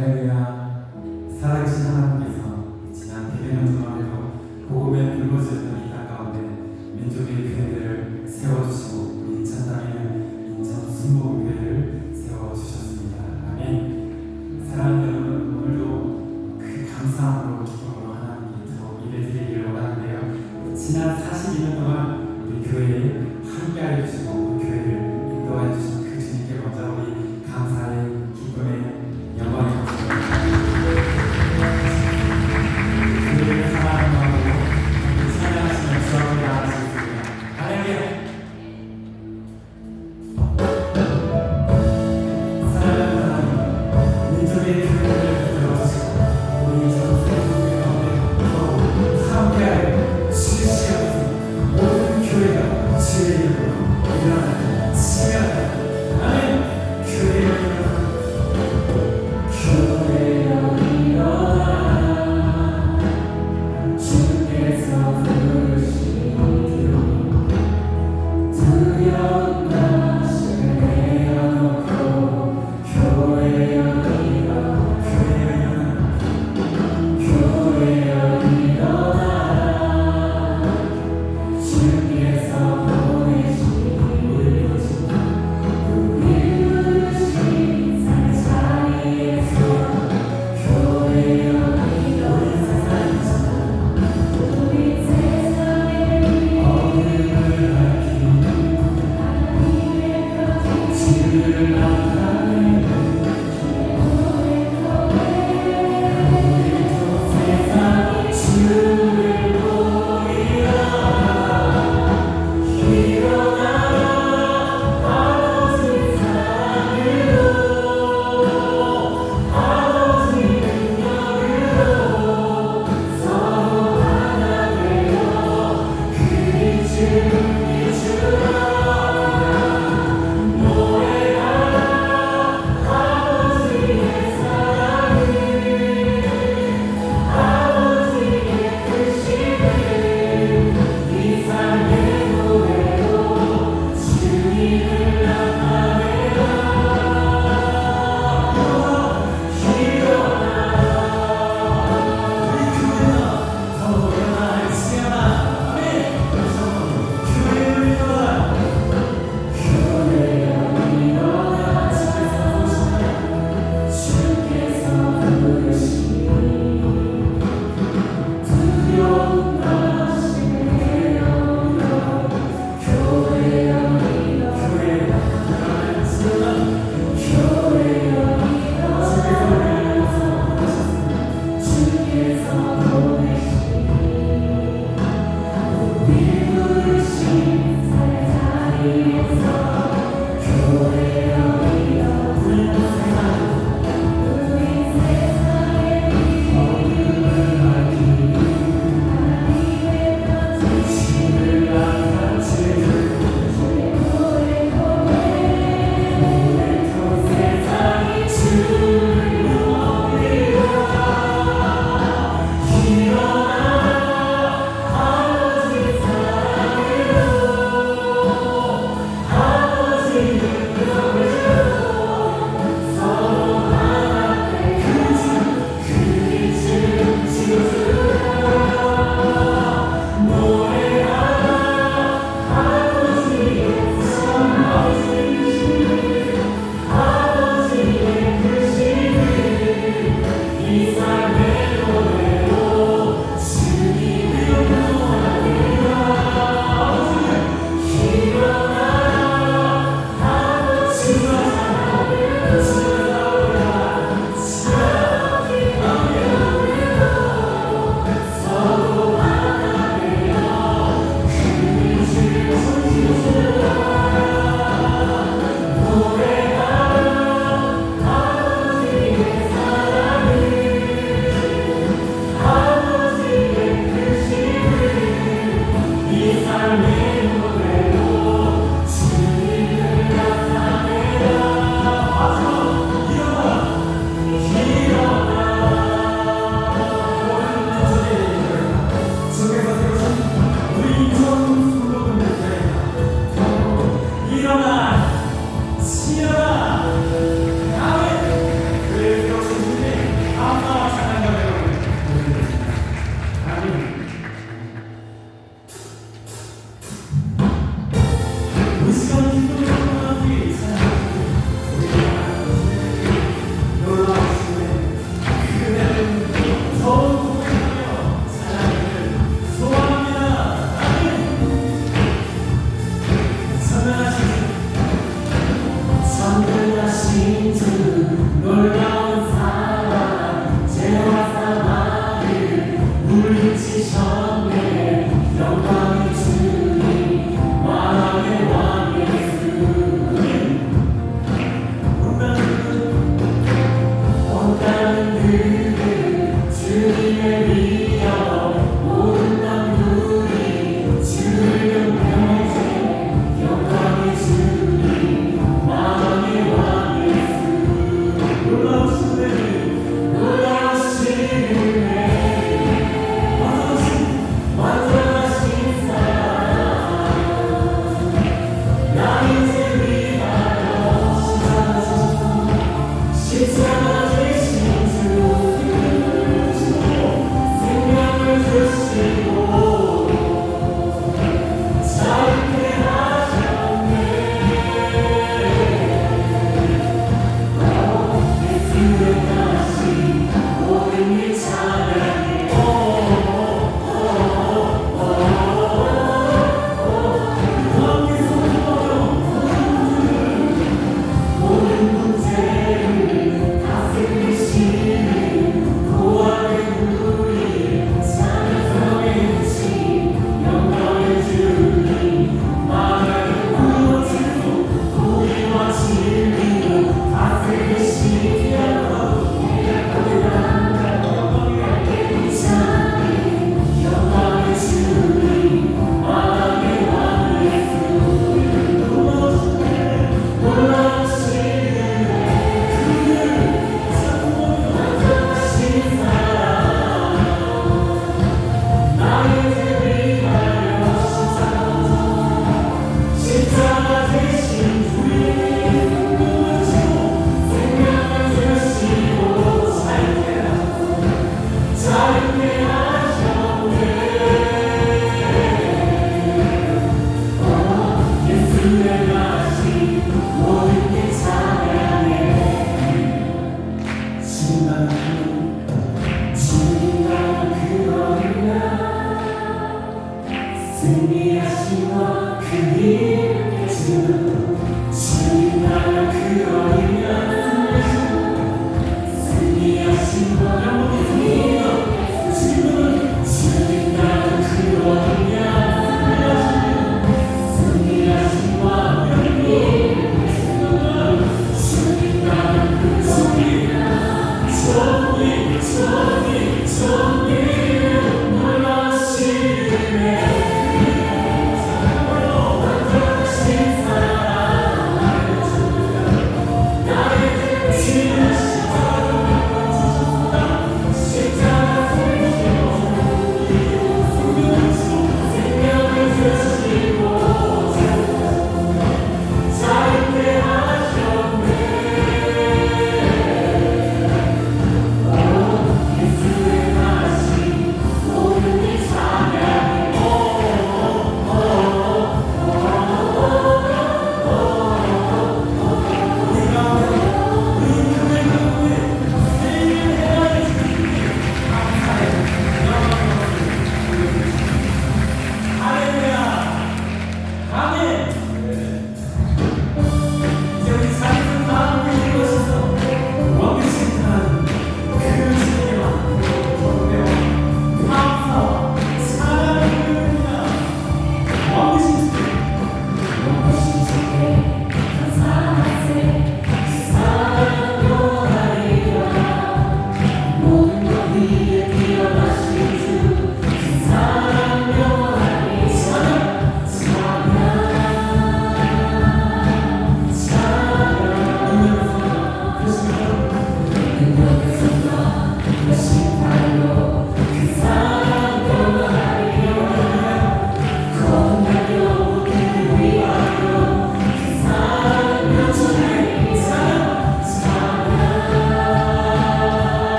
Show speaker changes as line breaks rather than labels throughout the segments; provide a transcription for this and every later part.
할렐루야. 살아계신 하나님께서 지난 100여 년 동안에도 복음에 불거졌던 이 땅 가운데 민족의 교회들을 세워주시고 우리 인천 땅에는 인천 순복음교회를 세워주셨습니다. 아멘. 사랑하는 여러분, 오늘도 그 감사함으로 기쁨으로 하나님께 예배드리기를 원하는데요. 지난 42년 동안 우리 교회에 함께하여 주시고 우리 교회를 인도하여 주신 그 주님께 먼저 우리 감사의 기쁨의 영광의 감사를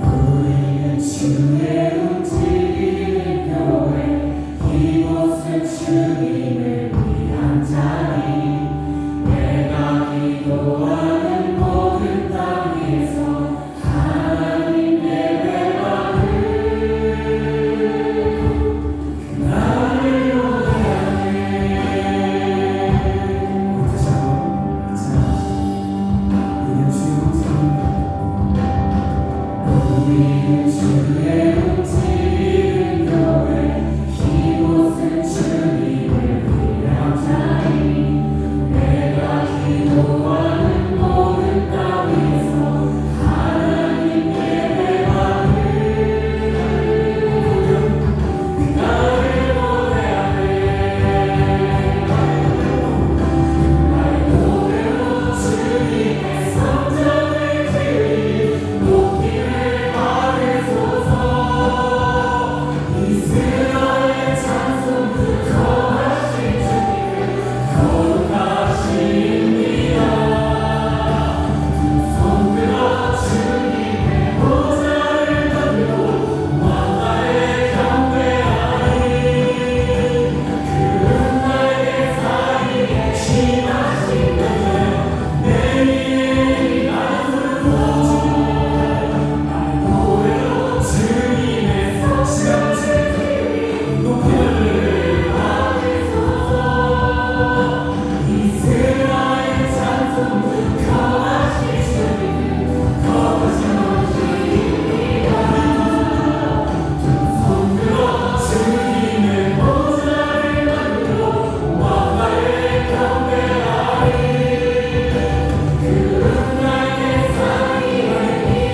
우리는 주의 움직이는 교회 이곳은 주님을 위한 자리 내가 기도하는 모든 땅에서 하나님 예배받을 그날을 노래하네 다시 한번 우리는 주의 우리는 주의 움직이는 교회 이곳은 주님을 위한 자리 내가 기도하는 모든 땅에서 하나님 예배받을 그날을 노래하네 나의 노래로 주님의 성전을 드리 높이를 받으소서 이스라엘 찬송 거하신 주님을 거룩하십니다 두 손 들어 주님의 보좌를 돌리고 왕가에 경배하리 그런 날개 사이에 심하신 분은 내일이 나누고 나의 노래로 주님의 성전을 드리 높이를 받으소서 이스라엘 찬송 거하신 주님 거룩하십니다 손 들어 주님의 보좌를 만들고 왕가에 경배하리 그런 날개 사이에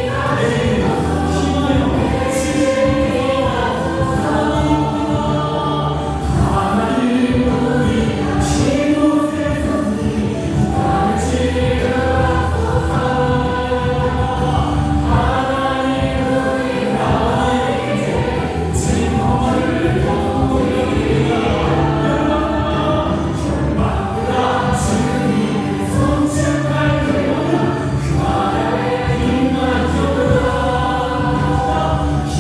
하나님 우리 이곳에 섰니 나를 지으소서 하나님 우리 나의 이제 진노를 보이리라 절망보다 주님을 송축할 때마다 그날의 임하도다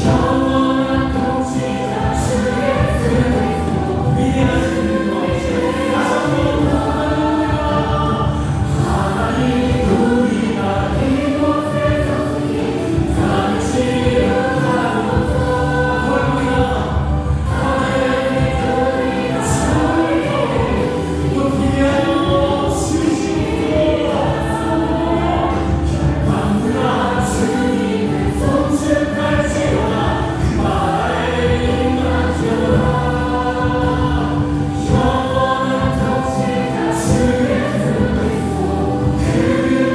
영원한 통치자 주 예수 그리스도 위대하신 것이 하나님 우리가 이곳에 섰으니 나를 지으소서 하나님 우리가 주를 높이하여 주시옵소서 절망보다 주님을 송축할지어다 그날의 임하도다 영원한 통치자 주 예수 그리스도 그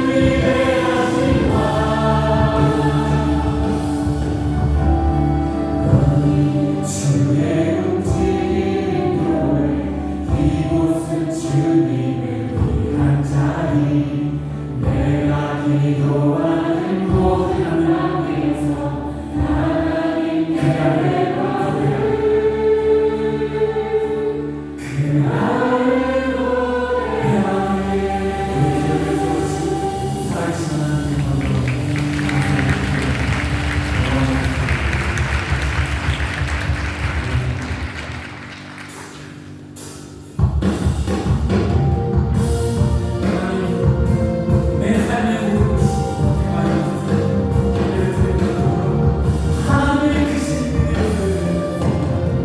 위대하신 왕 주의 움직이는 교회 이곳은 주님을 위한 자리 내가 기도하는 모든 땅에서 하나님 예배받을 그날을 노래하네 우리 기도를 살아계신 하나님 내 삶의 모든 하나님의 크신 은혜를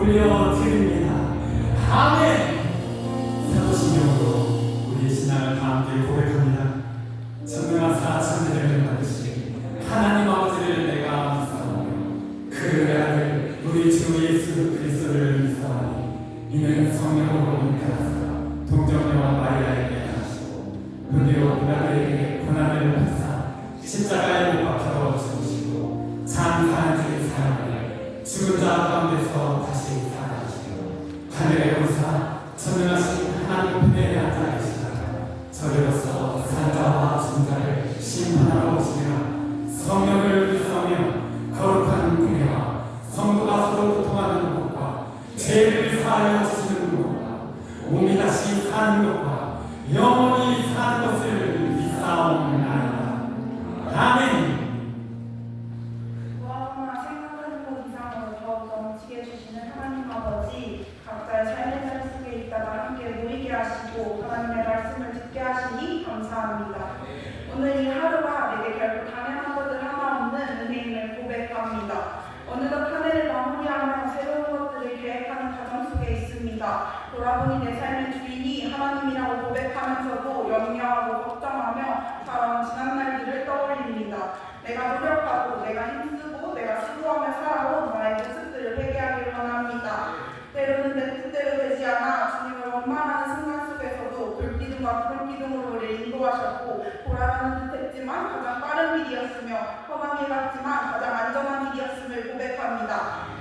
올려드립니다. 아멘. 사도신경으로 우리 신앙을 다 함께 고백합니다. 전능한 사천대를 받으신 하나님 아버지를 내가 믿사오며 그의 아들 우리 주 예수 그리스도를 믿사오니 이는 성령으로 잉태하사 동정녀와 마리아에게 하시고 은혜로 그날에게 고난을 받사 십자가에 못 박혀 죽으시고 장사한 지 사람을 죽은 자 가운데서 다시 살아나시고 하늘에 오사 전능하신 하나님 편에 앉아 계시다가 저리로서 산자와 중자를 심판하러 오시리라. 성령을 믿사오며 거룩한 은혜와 성도가 서로 고통하는 것과 죄를 사하여 주시는 것과 몸이 다시 사는 것과 영원히 사는 것을 믿사옵나이다. 아멘.
무엇보다 생각하는 것 이상으로 더욱 넘치게 해주시는 하나님 아버지, 각자의 삶의 자리 속에 있다가 함께 모이게 하시고 하나님의 말씀을 듣게 하시니 감사합니다. 오늘 이 하루가 내게 결코 당연한 것들 하나 없는 은혜임을 고백합니다. 어느덧 한 해를 마무리하며 새로운 것들을 계획하는 과정 속에 있습니다. 돌아보니 내 삶의 주인이 하나님이라고 고백하면서도 염려하고 걱정하며 살아온 지난 날들을 떠올립니다. 내가 노력하고 내가 힘쓰고 내가 수고하며 살아온 나의 모습들을 회개하길 원합니다. 때로는 내 뜻대로 되지 않아 주님을 원망하는 순간 속에서도 불기둥과 구름기둥으로 우리를 인도하셨고 돌아가는 듯 했지만 가장 빠른 길이었으며 험한 길 같지만 가장 안전한 길이었음을 고백합니다.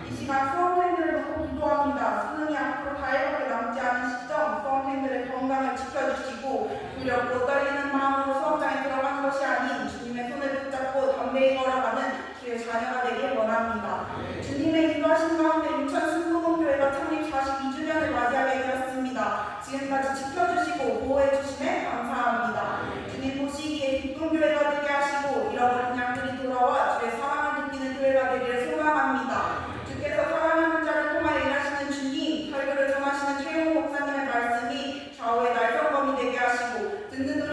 이 시간 수험생들을 놓고 기도합니다. 수능이 앞으로 4일밖에 남지 않은 시점 수험생들의 건강을 지켜주시고 두렵고 떨리는 마음으로 수험장에 들어가는 것이 아닌 주님의 손을 붙잡고 담대히 걸어가는 주의 자녀가 되길 원합니다. 주님의 인도하신 가운데 인천 순복음교회가 창립 42주년을 맞이하게 되었습니다. 지금까지 지켜주시고 보호해주심에 감사합니다. 주님 보시기에 기쁜 교회가 되게 하시고 잃어버린 양들이 돌아와 주의 사랑을 느끼는 교회가 되기를 소망합니다. 주께서 사랑하는 자를 통하여 일하시는 주님, 설교를 전하시는 최용호 목사님의 말씀이 좌우의 날성검이 되게 하시고 듣는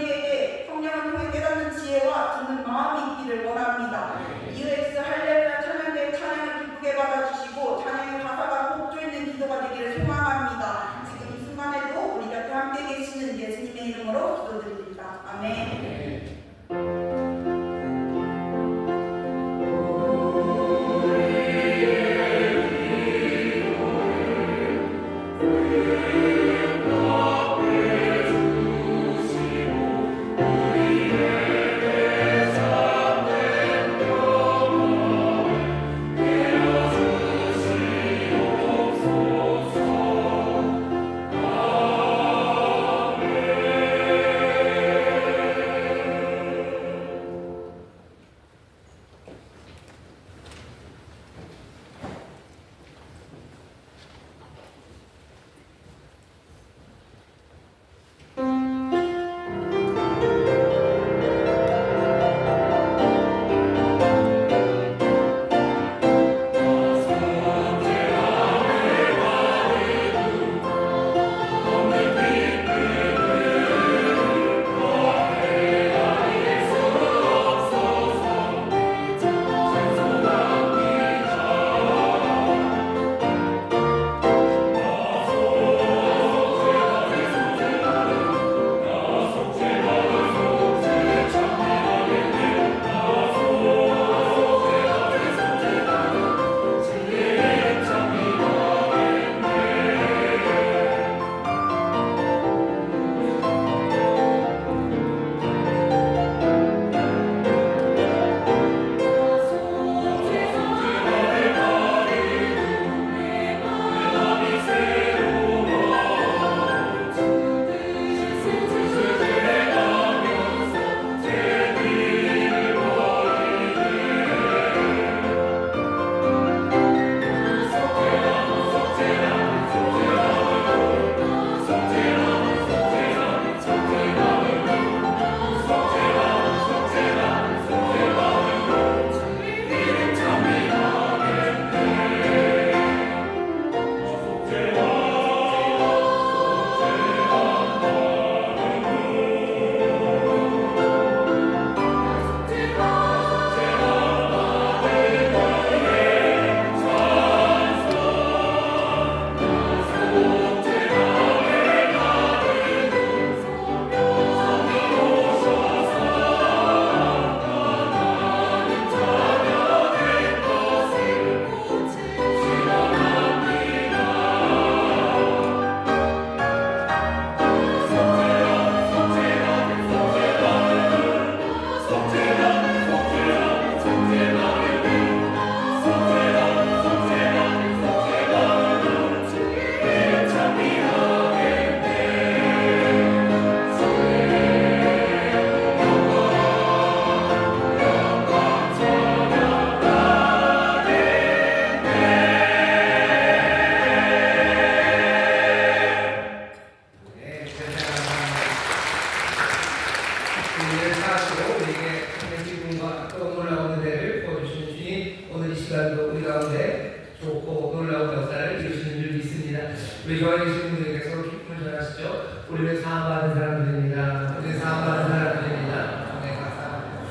우리 교회 계신 분들에게 서로 기쁨을 전하시죠. 우리는 사랑받는 사람들입니다. 우리는 사랑받는 사람들입니다. 네, 감사합니다.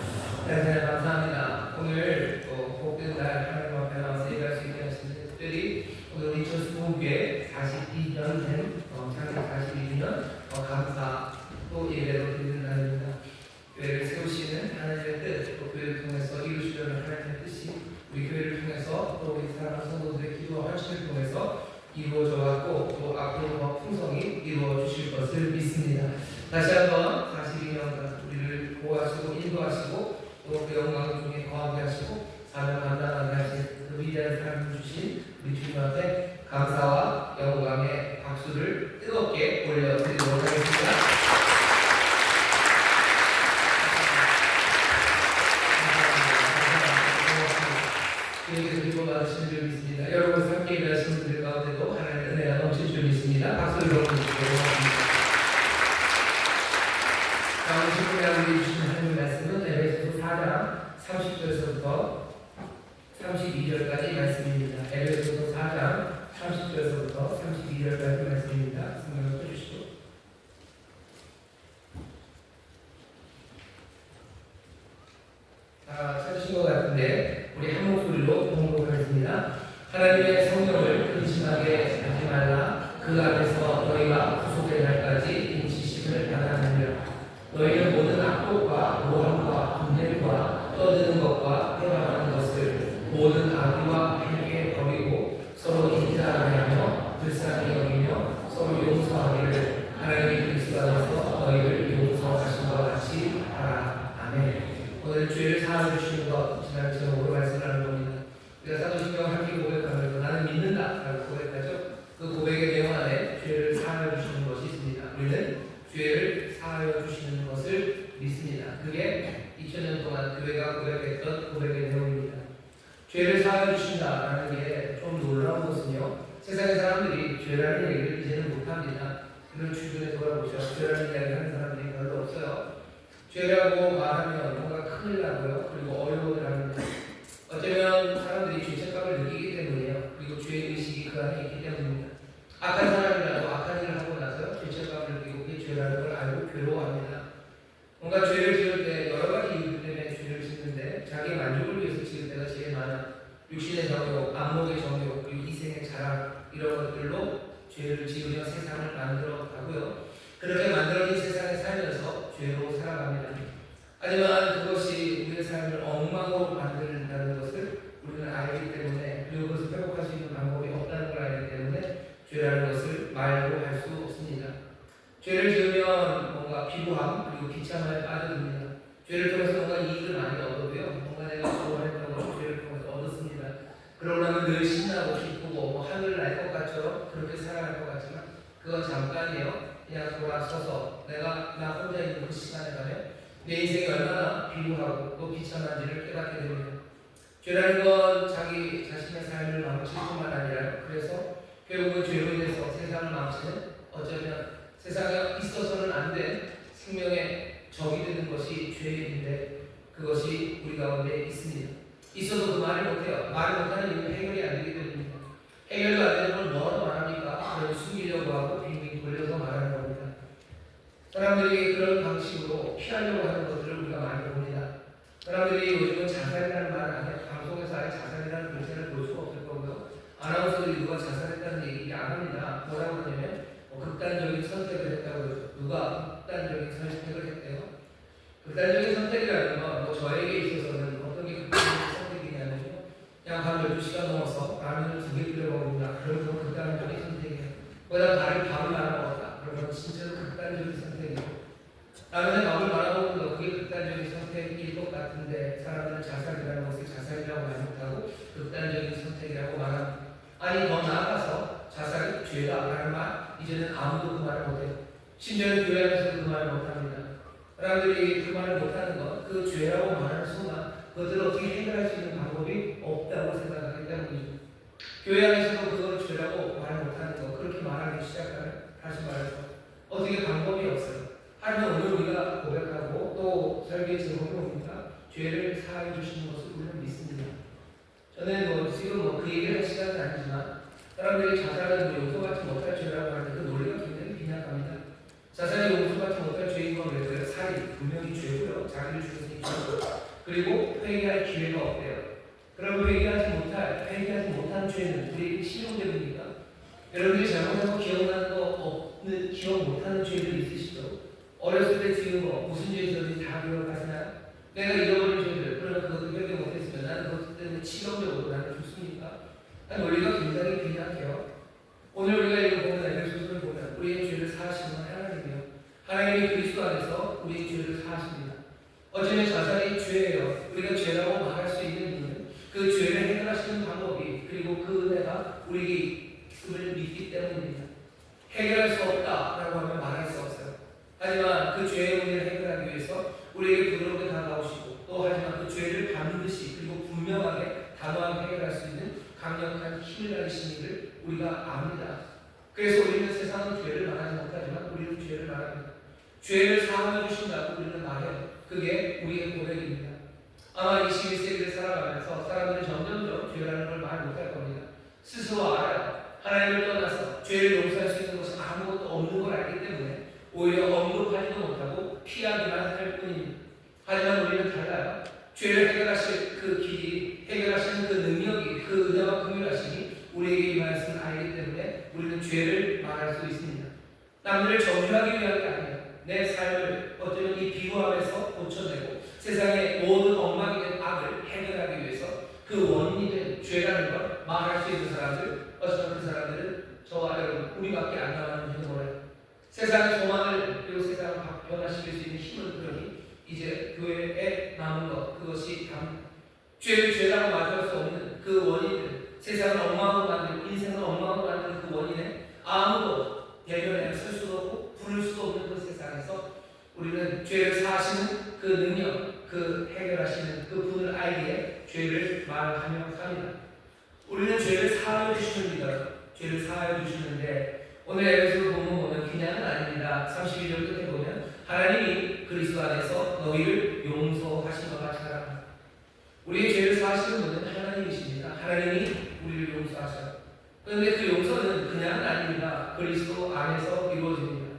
네, 감사합니다. 오늘 복된 날 하나님 앞에 나와서 예배할 수 있게 하신 특별히 오늘 우리 천수교회 42년 된 창립 42년 감사 또 예배로 드리는 날입니다. 교회를 세우시는 하나님의 뜻, 또 교회를 통해서 이루시려는 하나님의 뜻이 우리 교회를 통해서 또 우리 사랑하는 성도들의 기도와 헌신을 통해서 이루어져 왔고 또 앞으로 더 풍성히 이루어 주실 것을 믿습니다. 다시 한번 42년간 우리를 보호하시고 인도하시고 또 그 영광 중에 거하게 하시고 사명 감당하게 하신 그 위대한 삶을 주신 우리 주님 앞에 감사와 영광의 박수를 뜨겁게 올려드리도록 하겠습니다. 교회에서 기도 받으시는 줄 믿습니다. 여러분 함께 일하시는 분들 가운데도 하나님의 은혜가 넘칠 줄 믿습니다. 박수를 보내주시기 바랍니다. 오늘 10분에 우리 주신 하나님의 말씀은 에베소서 4장 30절에서부터 32절까지 말씀입니다. 에베소서 4장 30절에서부터 32절까지 말씀입니다. 성경을 펴주시죠. 찾으신 것 같은데 우리 한 목소리로 봉독하겠습니다. 하나님의 성령을 근심하게 하지 말라. 그 안에서 너희가 구속될 날까지 인치심을 받아내리라. 너희는 모든 악독과 모함과 분쟁과 떠드는 것과 회방하는 것을 모든 악의와 행위에 버리고 서로 인자하며 불쌍히 여기며 서로 용서하기를 하나님이 그리스도 안에서 너희를 용서하신 것 같이 하라. 아멘. 오늘 죄를 사하여 주시는 것 지난 제목으로 말씀하는 겁니다. 우리가 사도신경 함께 고백하면서 나는 믿는다 라고 고백하죠. 그 고백의 내용 안에 죄를 사하여 주시는 것이 있습니다. 우리는 죄를 사하여 주시는 것을 믿습니다. 그게 2000년 동안 교회가 고백했던 고백의 내용입니다. 죄를 사하여 주신다라는 게 좀 놀라운 것은요, 세상의 사람들이 죄라는 얘기를 이제는 못합니다. 그런 주변에 돌아보셔. 죄라는 이야기를 하는 사람들이 별로 없어요. 죄라고 말하면 뭔가 큰일 나고요. 그리고 어려워들 합니다. 어쩌면 사람들이 죄책감을 느끼기 때문이에요. 그리고 죄의식이 그 안에 있기 때문입니다. 악한 사람이라도 악한 일을 하고 나서 죄책감을 느끼고 그게 죄라는 걸 알고 괴로워합니다. 뭔가 죄를 지을 때 여러 가지 이유들 때문에 죄를 짓는데 자기 만족을 위해서 지을 때가 제일 많아요. 육신의 정욕, 안목의 정욕, 그리고 이생의 자랑 이런 것들로 죄를 지으며 세상을 만들어 가고요. 그렇게 만들어진 세상에 살면서 죄로 살아갑니다. 하지만 그것이 우리의 삶을 엉망으로 만든다는 것을 우리는 알기 때문에 그리고 그것을 회복할 수 있는 방법이 없다는 걸 알기 때문에 죄라는 것을 말로 할 수 없습니다. 죄를 지으면 뭔가 피부함 그리고 비참함에 빠져듭니다. 죄를 통해서 뭔가 이익을 많이 얻어도요. 뭔가 내가 좋아했던 걸 죄를 통해서 얻었습니다. 그러고 나면 늘 신나고 기쁘고 뭐 하늘 날 것 같처럼 그렇게 살아갈 것 같지만 그건 잠깐이에요. 그냥 돌아서서 내가 나 혼자 있는 그 시간에 가면 내 인생이 얼마나 비루하고 또 비참한지를 깨닫게 됩니다. 죄라는 건 자기 자신의 삶을 망칠 뿐만 아니라 그래서 결국은 죄로 인해서 세상을 망치는 어쩌면 세상에 있어서는 안 된 생명의 적이 되는 것이 죄인데 그것이 우리 가운데 있습니다. 있어도 그 말을 못해요. 말을 못하는 이유는 해결이 안 되기 때문입니다. 해결도 안 되는 걸 뭐라고 말합니까? 그걸 숨기려고 하고 빙빙 돌려서 말하는 겁니다. 사람들이 그런 방식으로 피하려고 하는 것들을 우리가 많이 봅니다. 사람들이 요즘은 자살이라는 말을 안 해요. 방송에서 아예 자살이라는 글자를 볼 수가 없을 거고요. 아나운서들이 누가 자살했다는 얘기 안 합니다. 뭐라고 하냐면 극단적인 선택을 했다고 그러죠. 누가 극단적인 선택을 했대요? 극단적인 선택이라는 건 저에게 있어서는 어떤 게 극단적인 선택이냐면요. 그냥 밤 12시가 넘어서 라면을 2개 끓여 먹는다. 그러면 그건 극단적인 선택이에요. 거기다 밥을 말아 먹었다. 그러면 진짜 극단적인 선택이에요. 라면에 밥을 말아 먹는 거 그게 극단적인 선택일 것 같은데 사람들은 자살이라는 것을 자살이라고 말 못하고 극단적인 선택이라고 말합니다. 아니 더 나아가서 자살이 죄다라는 말 이제는 아무도 그 말을 못해요. 심지어는 교회 안에서도 그 말을 못합니다. 사람들이 그 말을 못하는 건 그 죄라고 말하는 순간 그것들을 어떻게 해결할 수 있는 방법이 없다고 생각하기 때문이죠. 교회 안에서도 그걸 죄라고 말 못하는 거 그렇게 말하기 시작하면 다시 말해서 어떻게 방법이 없어요. 하지만 오늘 우리가 고백하고 또 설교의 제목이 뭡니까? 죄를 사하여 주시는 것을 우리는 믿습니다. 저는 지금 그 얘기를 할 시간은 아니지만 사람들이 자살은 용서받지 못할 죄라고 하는데 그 논리가 굉장히 빈약합니다. 자살이 용서받지 못할 죄인 건 왜요? 살인 분명히 죄고요. 자기를 죽였으니 죄고. 그리고 회개할 기회가 없대요. 그럼 회개하지 못한 죄는 우리에게 실용됩니까? 여러분들이 잘못한 거 기억 못하는 죄들 있으시죠? 어렸을 때 지은 거 무슨 죄 있었는지 다 기억하시나요? 내가 잃어버린 죄들 그러면 그것도 회개 못했으면 나는 그것 때문에 치명적으로 나는 죽습니까? 논리가 굉장히 빈약해요. 오늘 우리가 이거 보면 에베소서를 보면 우리의 죄를 사하시는 하나님이요. 하나님이 그리스도 안에서 우리의 죄를 사하십니다. 어쩌면 자살이 죄예요. 우리가 죄라고 말할 수 있는 이유는 그 죄를 해결하시는 방법이 그리고 그 은혜가 우리에게 있음을 믿기 때문입니다. 해결할 수 없다라고 하면 말할 수 없어요. 하지만 그 죄의 문제를 해결하기 위해서 우리에게 부드럽게 다가오시고 또 하지만 그 죄를 반드시 그리고 분명하게 단호하게 해결할 수 있는 강력한 힘을 가지신 이를 우리가 압니다. 그래서 우리는 세상은 죄를 말하지 못하지만 우리는 죄를 말합니다. 죄를 사하여 주신다고 우리는 말해요. 그게 우리의 고백입니다. 아마 21세기를 살아가면서 사람들은 점점점 죄라는 걸 말 못할 겁니다. 스스로 알아요. 하나님을 떠나서 죄를 용서할 수 있는 것이 아무것도 없는 걸 알기 때문에 오히려 언급하지도 못하고 피하기만 할 뿐입니다. 하지만 우리는 달라요. 죄를 해결하실 그 길이, 해결하시는 그 능력이, 그 은혜와 긍휼하심이 우리에게 임하였음을 알기 때문에 우리는 죄를 말할 수 있습니다. 남들을 정죄하기 위한 게 아니에요. 내 삶을 어쩌면 이 비호함에서 고쳐내고 세상의 모든 엉망이 된 악을 해결하기 위해서 그 원인이 된 죄라는 걸 말할 수 있는 사람들, 어쩌면 그 사람들은 저와 여러분 우리밖에 안 남았는지 몰라요. 세상의 소망을 그리고 세상을 변화시킬 수 있는 힘을 그러니 이제 교회에 남은 것 그것이 답니다. 죄를 죄라고 말할 수 없는 그 원인들, 세상을 엉망으로 만들고 인생을 엉망으로 만드는 그 원인에 아무도 대면에 설 수도 없고 부를 수도 없는 그 세상에서 우리는 죄를 사하시는 그 능력, 그 해결하시는 그 분을 알기에 죄를 말하며 삽니다. 우리는 죄를 사하여 주시는 믿어요. 죄를 사하여 주시는데 오늘 에베소 본문 보면 그냥은 아닙니다. 32절 끝에 보면 하나님이 그리스도 안에서 너희를 용서하신 것 같이 하라. 우리의 죄를 사하시는 분은 하나님이십니다. 하나님이 우리를 용서하셔요. 그런데 그 용서는 그냥은 아닙니다. 그리스도 안에서 이루어집니다.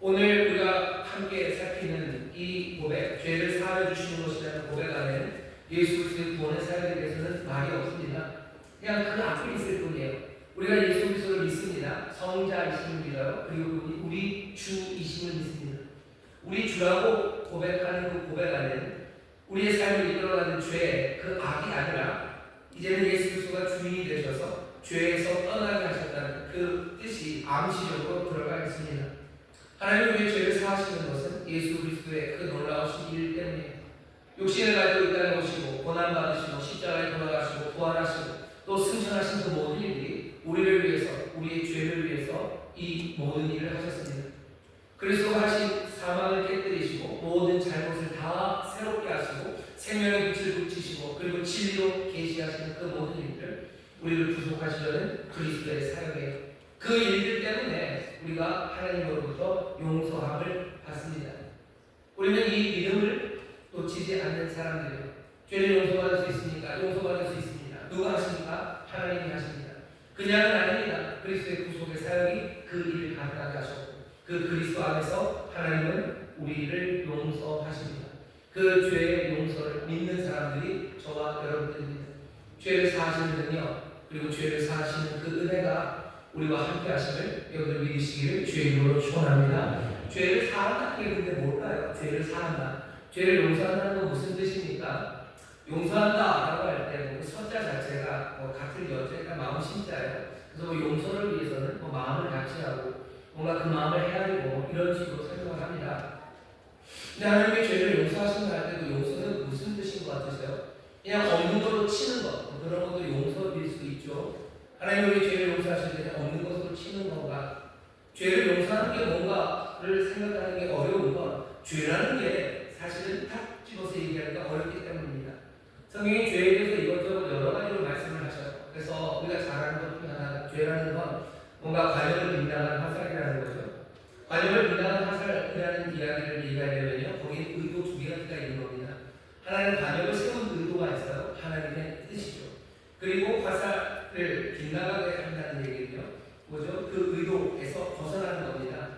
오늘 우리가 함께 살피는 이 고백, 죄를 사하여 주시는 것이라는 고백 안에는 예수 그리스도의 구원의 사역에 대해서는 말이 없습니다. 그냥 그 앞에 있을 뿐이에요. 우리가 예수 그리스도를 믿습니다. 성자이심을 믿어요. 그리고 우리 주이심을 믿습니다. 우리 주라고 고백하는 그 고백 안에는 우리의 삶을 이끌어가는 죄, 그 악이 아니라 이제는 예수 그리스도가 주인이 되셔서 죄에서 떠나게 하셨다는 그 뜻이 암시적으로 들어가 있습니다. 하나님이 우리의 죄를 사하시는 것은 예수 그리스도의 그 놀라우신 일 때문이에요. 육신을 가지고 있다는 것이고 고난받으시고 십자가에 돌아가시고 부활하시고 또 승천하신 그 모든 일들이 우리를 위해서, 우리의 죄를 위해서 이 모든 일을 하셨습니다. 그리스도가 하신 사망을 깨뜨리시고 모든 잘못을 다 새롭게 하시고 생명의 빛을 붙이시고 그리고 진리로 계시하시는 그 모든 일들, 우리를 구속하시려는 그리스도의 사역이에요. 그 일들 때문에 우리가 하나님으로부터 용서함을 받습니다. 우리는 이 믿음을 놓치지 않는 사람들이에요. 죄를 용서받을 수 있습니까? 용서받을 수 있습니다. 누가 하십니까? 하나님이 하십니다. 그냥은 아닙니다. 그리스도의 구속의 사역이 그 일을 가능하게 하셨고 그 그리스도 안에서 하나님은 우리를 용서하십니다. 그 죄의 용서를 믿는 사람들이 저와 여러분들입니다. 죄를 사하시는 능력 그리고 죄를 사하시는 그 은혜가 우리와 함께 하심을 여러분들 믿으시기를 주의 이름으로 축원합니다. 죄를 사한다는 게 근데 뭘까요? 죄를 사한다. 죄를 용서한다는 건 무슨 뜻입니까? 용서한다라고 할 때 그 서자 자체가 같은 여자가 마음 심자예요. 그래서 용서를 위해서는 마음을 같이 하고 뭔가 그 마음을 헤아리고 이런 식으로 설명을 합니다. 근데 하나님의 죄를 용서하신다 할 때도 용서는 무슨 뜻인 것 같으세요? 그냥 없는 걸로 치는 것 그런 것도 용서일 수 있죠. 하나님이 우리 죄를 용서하실 때 없는 것으로 치는 건가? 죄를 용서하는 게 뭔가를 생각하는 게 어려운 건 죄라는 게 사실은 탁 집어서 얘기하기가 어렵기 때문입니다. 성경이 죄에 대해서 이것저것 여러 가지로 말씀을 하셔요. 그래서 우리가 잘 아는 것 중에 하나, 죄라는 건 뭔가 관역을 빗나간 화살이라는 거죠. 관역을 빗나간 화살이라는 이야기를 얘기하려면요, 거기에 의도 두 개가 있는 겁니다. 하나는 관역을 세운 의도가 있어요. 하나님의 뜻이죠. 그리고 화살을 빗나가게 한다는 뭐죠? 그 의도에서 벗어나는 겁니다.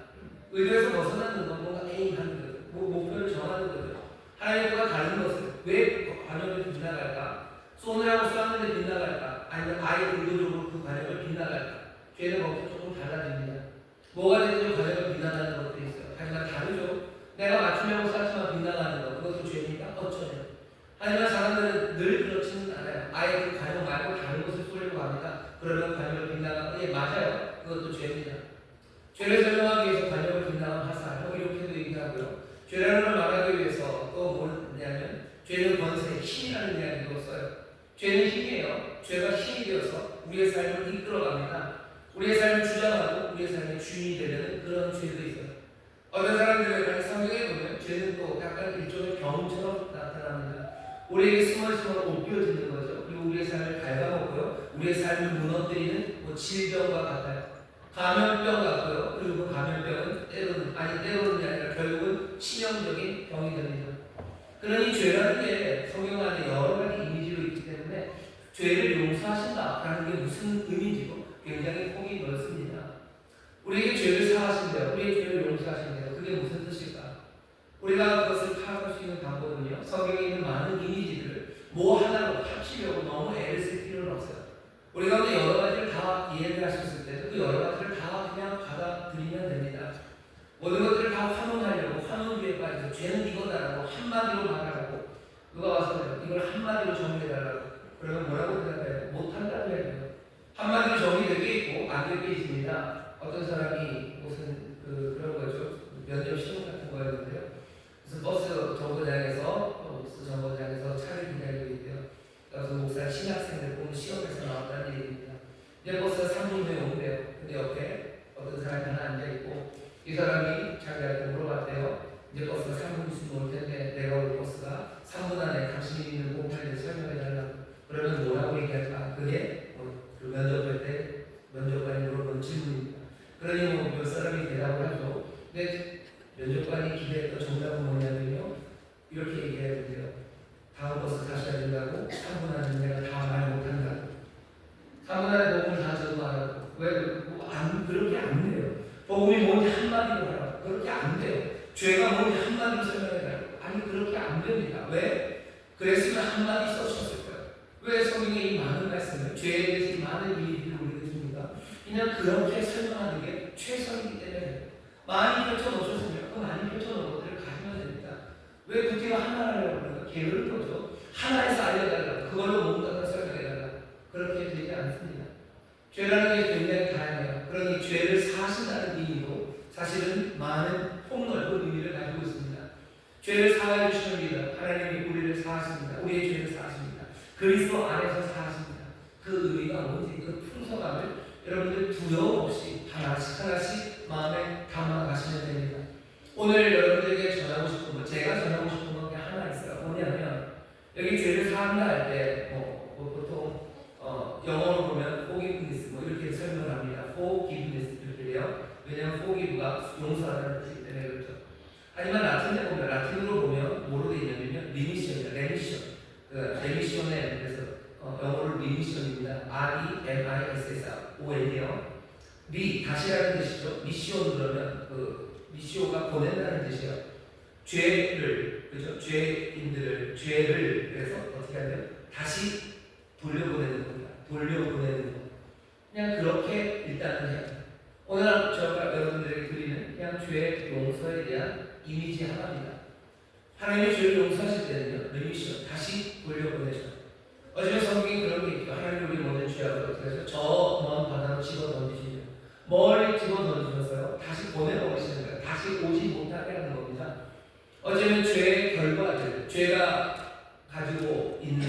의도에서 벗어나는 건 뭔가 에임하는 거죠. 목표를 정하는 거죠. 하나님과 다른 것은 왜 관역을 빗나갈까? 쏘느라고 쏘았는데 빗나갈까? 아니면 아예 의도적으로 그 관역을 빗나갈까? 죄는 거기서 조금 달라집니다. 뭐가 되든지 관역을 빗나가는 것도 있어요. 하지만 다르죠. 내가 맞추려고 쐈지만 빗나가는 것, 그것도 죄입니까? 어쩌면. 하지만 사람들은 늘 그렇지는 않아요. 아예 그 관역 말고 다른 곳을 쏘려고 합니다. 그러면 관역을 빗나가면, 예, 맞아요. 그것도 죄입니다. 죄를 설명하기 위해서 관역을 빗나간 화살, 이렇게도 얘기하고요. 죄라는 걸 말하기 위해서 또 뭐냐면, 죄는 권세, 힘이라는 이야기도 써요. 죄는 힘이에요. 죄가 힘이 되어서 우리의 삶을 이끌어갑니다. 우리의 삶을 주장하고 우리의 삶의 주인이 되려는 그런 죄도 있어요. 어떤 사람들은 성경에 보면 죄는 또 약간 일종의 병처럼 나타납니다. 우리에게 스멀스멀 옮겨지는 거죠. 그리고 우리의 삶을 갉아먹고요. 우리의 삶을 무너뜨리는 질병과 같아요. 감염병 같고요. 그리고 그 감염병은 때로는 아니라 결국은 치명적인 병이 됩니다. 그러니 죄라는 게 성경 안에 여러 가지 이미지로 있기 때문에 죄를 용서하신다라는 게 무슨 의미인지도 굉장히 폭이 넓습니다. 우리에게 죄를 사하신대요. 우리의 죄를 용서하신대요. 그게 무슨 뜻일까? 우리가 그것을 파악할 수 있는 방법은요, 성경에 있는 많은 이미지들을 뭐 하나로 합치려고 너무 애를 쓸 필요는 없어요. 우리 가운데 여러 가지를 다 이해를 하셨을 때도 그 여러 가지를 다 그냥 받아들이면 됩니다. 모든 것들을 다 환원하려고 환원주의에 빠져서 죄는 이거다라고 한마디로 말하라고 누가 와서 이걸 한마디로 정리해달라고 그러면 뭐라고 대답해요? 못한다고 해요. 한마디로 정리되게 있고 안 되게 있습니다. 어떤 사람이 무슨 그런 거죠. 면접 시험 같은 거였는데요. 그래서 버스 정거장에서 차를 기다리고 있대요. 그래서 목사 신학생들 보면 시험에서 나왔다는 얘기입니다. 이제 버스가 3분 후에 온대요. 근데 옆에 어떤 사람이 하나 앉아있고 이 사람이 자기한테 물어봤대요. 이제 버스가 3분 있으면 올 텐데 내가 올 버스가 3분 안에 당신이 있는 공간에 대해서 설명해달라고. 그러면 뭐라고 얘기할까? 그게 그 면접할 때 면접관이 물어보는 질문입니다. 그러니 몇 사람이 대답을 하죠. 근데 면접관이 기대했던 정답은 뭐냐면요. 이렇게 얘기해야 돼요. 다음 버스 다시 해준다고 3분 안에 내가 다 말 못한다고. 3분 안에 복음을 다 전도하라고. 왜? 그렇게 안 돼요. 복음이 뭔지 한마디로 하라고. 그렇게 안 돼요. 죄가 뭔지 한마디로 설명해달라고. 아니 그렇게 안 됩니다. 왜? 그랬으면 한마디 써주셨을 거예요. 왜 성경에 이 많은 말씀을 죄에 대해서 이 많은 이야기를 우리가 줍니까? 그냥 그렇게 설명하는 게 최선이기 때문에 많이 펼쳐놓으셨으면 그 많이 펼쳐놓은 것들을 가지면 됩니다. 왜 부티가 하나 하려고 그러니까 게으른 거죠. 하나에서 알려달라고 그걸로 뭔가 설명해달라고 그렇게 되지 않습니다. 죄라는 게 굉장히 다양해요. 그러니 죄를 사하신다는 의미도 사실은 많은 폭넓은 의미를 가지고 있습니다. 죄를 사하여 주시는 믿음, 하나님이 우리를 사하십니다. 우리의 죄를 사하십니다. 그리스도 안에서 사하십니다. 그 의미가 뭔지 그 풍성함을 여러분들 두려움 없이 하나씩 마음에 담아가시면 됩니다. 오늘 여러분들에게 전하고 싶은 것, 제가 전하고 싶은 건 그냥 하나 있어요. 뭐냐면 여기 죄를 사한다 할 때 보통 영어로 보면 forgiveness 이렇게 설명을 합니다. forgiveness 이렇게 돼요. 왜냐하면 forgive가 용서하는 뜻이기 때문에 그렇죠. 하지만 라틴으로 보면 뭐로 되어 있냐면요. 리미션이에요. 레미션에 그래서 영어로 리미션입니다. REMISSION이요. 다시라는 뜻이죠. 미시온 그러면 미시오가 보낸다는 뜻이에요. 죄를 그죠? 죄인들을 죄를 그래서 어떻게 하면 다시 돌려보내는 겁니다. 돌려보내는 것. 그냥 그렇게 일단은 해요. 오늘 제가 여러분들에게 드리는 그냥 죄의 용서에 대한 이미지 하나입니다. 하나님의 죄를 용서하실 때는요, 레미션 다시 돌려보내죠. 어제 성경이 그런 게 있죠. 하나님 우리 모든 죄악을 어떻게 하죠? 저 먼 바다로 집어 던지시죠. 멀리 집어 던지셔서요, 다시 보내버리시는 거예요. 다시 오지 못하게 하는 겁니다. 어제는 죄의 결과들, 죄가 가지고 있는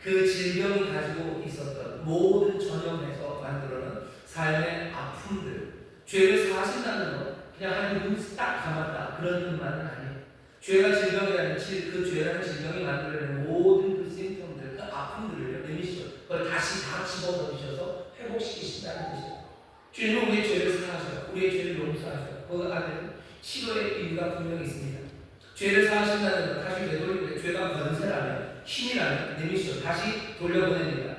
그 질병이 가지고 있었던 모든 전염해서 만들어낸 삶의 아픔들, 죄를 사하신다는 건 그냥 하나님 눈 딱 감았다 그런 뜻만은 아니에요. 죄가 질병이라는 그 죄라는 질병이 만들어내는 모든 그 심통들, 그 아픔들을 레미션, 그걸 다시 다 집어넣으셔서 회복시키신다는 뜻이에요. 주님은 우리의 죄를 사하셔요. 우리의 죄를 용서하셔요. 그 안에는 치료의 의미가 분명히 있습니다. 죄를 사하신다는 것, 다시 되돌리는데 죄가 권세라면, 힘이라면 레미션, 다시 돌려보냅니다.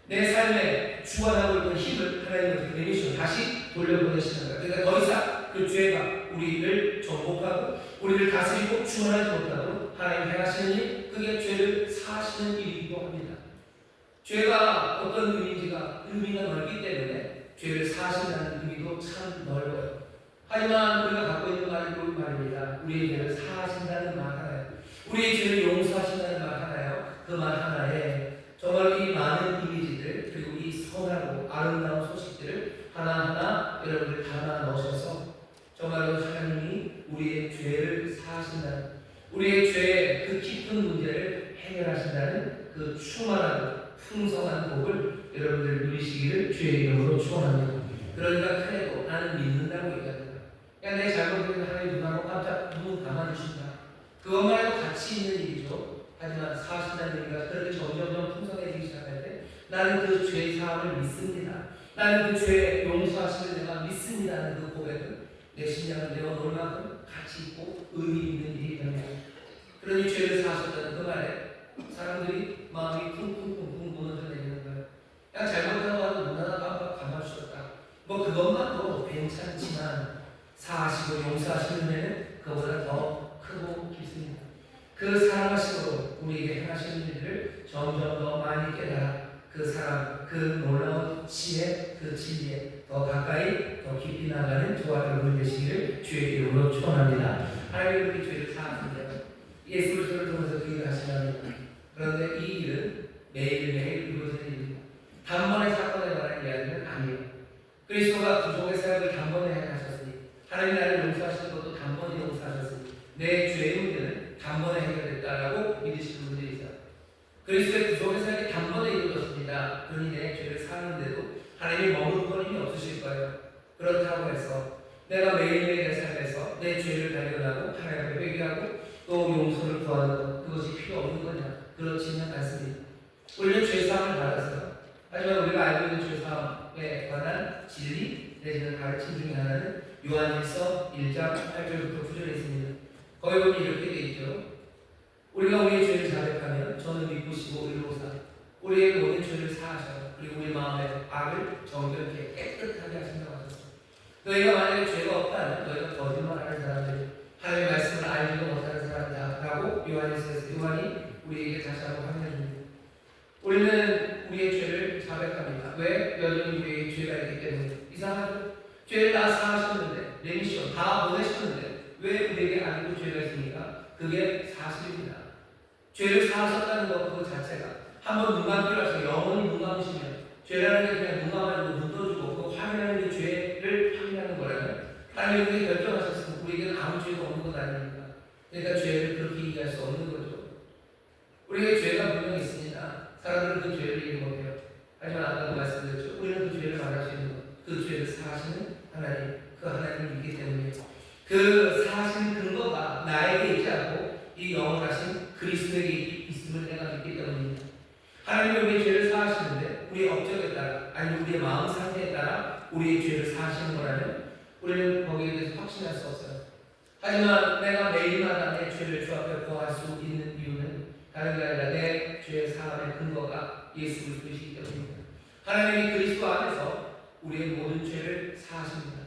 내 삶에 주관하고 있던 힘을 하나님한테 내미시고 다시 돌려보내시는 거예요. 그러니까 더 이상 그 죄가 우리를 정복하고 우리를 다스리고 주관하지 못하도록 하나님 행하시는 일, 그게 죄를 사하시는 일이기도 합니다. 죄가 어떤 의미가 넓기 때문에 죄를 사하신다는 의미도 참 넓어요. 하지만 우리가 갖고 있는 말이 그런 말입니다. 우리의 죄를 사하신다는 말 하나요. 우리의 죄를 용서하신다는 말 하나요. 그 말 하나에 정말 이 많은 이미지들 그리고 이 선하고 아름다운 소식들을 하나하나 여러분들 담아 넣으셔서 정말로 하나님이 우리의 죄를 사하신다는, 우리의 죄의 그 깊은 문제를 해결하신다는 그 충만하고 풍성한 복을 여러분들 누리시기를 주의 이름으로 축원합니다. 그러니까 그래도 나는 믿는다고 얘기합니다. 그냥 내 잘못을 하나님 눈 하고 깜짝 눈 감아주신다. 그것만 해도 가치 있는 일이죠. 하지만 사하신다는 얘기가 그렇게 점점 풍성해지기 시작할 때 나는 그 죄의 사함을 믿습니다. 나는 그 죄의 용서하심을 내가 믿습니다는 그 고백은 내 신앙을 내어놓을 만큼 가치 있고 의미 있는 일이 됩니다. 그러니 죄를 사하셨다는 그 말에 사람들이 마음이 쿵쿵쿵쿵 무너져 내리는 거예요. 그냥 잘못하고 와도 눈 하나 깜빡 감아주셨다. 뭐 그것만도 괜찮지만 사하시고 용서하시는 데는 그보다 더 크고 깊습니다. 그 사랑하심으로 우리에게 행하시는 일들을 점점 더 많이 깨달아 그 사랑, 그 놀라운 지혜, 그 진리에 더 가까이, 더 깊이 나가는 저와 여러분 되시기를 주의 이름으로 축원합니다. 하나님이 우리 죄를 사하신대요. 예수 그리스도를 통해서 그 일을 하시는 그런데 이 일은 매일매일 이루어지는 일입니다. 단번에 사건에 관한 이야기는 아니에요. 그리스도가 구속의 사역을 단번에 하셨으니 하나님 나를 용서하시는 것도 단번에 용서하셨으니 내 죄의 문제는 단번에 해결됐다라고 믿으시는 분들이 있어요. 그리스도의 구속의 사역이 단번에 이루어졌습니다. 그러니 내 죄를 사하는데도 하나님이 머무르거림이 없으실 거예요. 그렇다고 해서 내가 매일매일의 삶에서 내 죄를 발견하고 하나님께 회개하고 또 용서를 구하는 것, 그것이 필요 없는 거냐? 그렇지는 않습니다. 우리는 죄사함을 받았어요. 하지만 우리가 알고 있는 죄사함에 관한 진리 내지는 가르침 중에 하나는 요한일서 1장 8절부터 9절에 있습니다. 거기 보면 이렇게 되어 있죠. 우리가 우리의 죄를 자백하면 저는 믿으시고 의로사 우리의 모든 죄를 사하셔 그리고 우리 마음의 악을 정결케 깨끗하게 하신다고 하셨습니다. 너희가 만약에 죄가 없다면 너희가 거짓말하는 사람들이 하나님의 말씀을 알지도 못하는 사람이다라고 요한일서에서 요한이 우리에게 다시 한번 확인해 줍니다. 우리는 우리의 죄를 자백합니다. 왜? 여전히 우리의 죄가 있기 때문에. 이상하죠? 죄를 다 사하셨는데 레미션 다 보내셨는데 왜 우리에게 아직도 죄가 있습니까? 그게 사실입니다. 죄를 사하셨다는 것 그 자체가 한번 눈 감기로 하셔서 영원히 눈 감으시면 죄라는 게 그냥 눈 감아주고 눈 떠주고 그 확인하는 게 죄를 확인하는 거라면 하나님이 우리에게 결정하셨으면 우리에게는 아무 죄가 없는 것 아닙니까? 그러니까 죄를 그렇게 이해할 수 없는 거죠. 우리에게 죄가 분명히 있습니다. 사람들은 그 죄를 이해 못해요. 하지만 아까도 말씀드렸죠. 우리는 그 죄를 말할 수 있는 것, 그 죄를 사하시는 하나님, 그 하나님을 믿기 때문에 그 사하신 근거가 나에게 있지 않고 이 영원하신 그리스도에게 있음을 내가 믿기 때문입니다. 하나님이 우리의 죄를 사하시는데 우리의 업적에 따라 아니면 우리의 마음 상태에 따라 우리의 죄를 사하시는 거라면 우리는 거기에 대해서 확신할 수 없어요. 하지만 내가 매일마다 내 죄를 주 앞에 고할 수 있는 이유는 다른 게 아니라 내 죄의 사함의 근거가 예수 그리스도이시기 때문입니다. 하나님이 그리스도 안에서 우리의 모든 죄를 사하십니다.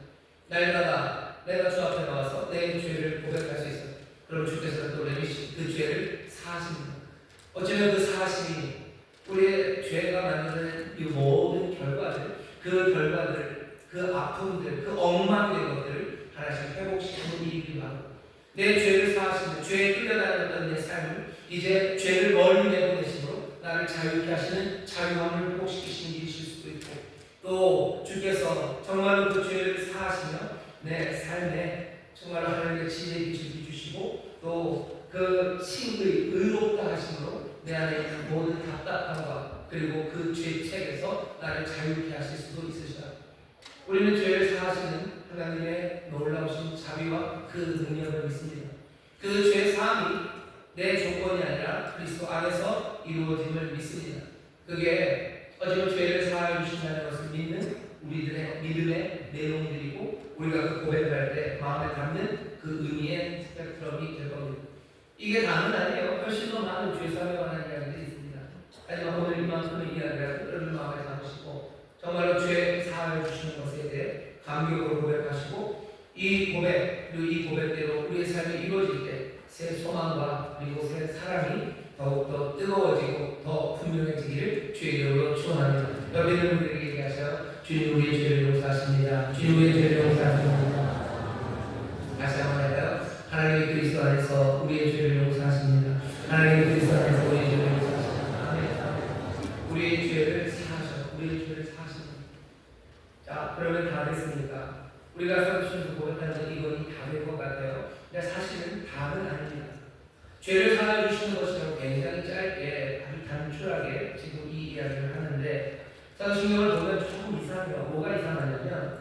날마다 내가 주 앞에 나와서 내 죄를 고백할 수 있어요. 그럼 주께서 또 레미시 그 죄를 사하십니다. 어쩌면 그 사하심이 우리의 죄가 만드는 이 모든 결과들, 그 결과들, 그 아픔들, 그 엉망된 것들을 하나씩 회복시키는 일이기도 하고 내 죄를 사하시는 죄에 끌려다녔던 내 삶을 이제 죄를 멀리 내보내심으로 나를 자유케 하시는 자유함을 회복시키시는 일이실 수도 있고 또 주께서 정말로 그 죄를 사하시며 내 삶에 정말로 하나님의 지혜의 빛을 비추시고 또 그 칭의 의롭다 하심으로 내 안에 있는 모든 답답함과 그리고 그 죄책에서 나를 자유케 하실 수도 있으시다. 우리는 죄를 사하시는 하나님의 놀라우신 자비와 그 능력을 믿습니다. 그 죄 사함이 내 조건이 아니라 그리스도 안에서 이루어짐을 믿습니다. 그게 어쩌면 죄를 사하여 주신다는 것을 믿는 우리들의 믿음의 내용들이고 우리가 그 고백을 할 때 마음에 담는 그 의미의 스펙트럼이 될 겁니다. 이게 다는 아니에요. 훨씬 더 많은 죄사함에 관한 이야기들이 있습니다. 하지만 오늘 이만큼의 이야기를 여러분 마음에 담으시고 정말로 죄 사하여 주시는 것에 대해 감격으로 고백하시고 이 고백 그리고 이 고백대로 우리의 삶이 이루어질 때 새 소망과 그리고 새 사랑이 더욱더 뜨거워지고 더 분명해지기를 주의 이름으로 축원합니다. 여기 있는 분들에게 얘기하셔요. 주님 우리의 죄를 용서하십니다. 주님 우리의 죄를 용서하십니다. 다시 한번 해요. 하나님 그리스도 안에서 우리의 죄를 용서하십니다. 하나님 그리스도 안에서 우리의 죄를 용서하십니다. 아멘. 우리의 죄를 사하셔. 우리의 죄를 사하십니다. 자, 그러면 다 됐습니까? 우리가 성경에서 고백하는 건 이건이 다 될 것 같아요. 근데 사실은 다는 아닙니다. 죄를 사하여 주시는 것이라고 굉장히 짧게 아주 단출하게 지금 이 이야기를 하는데 성경을 보면 조금 이상해요. 뭐가 이상하냐면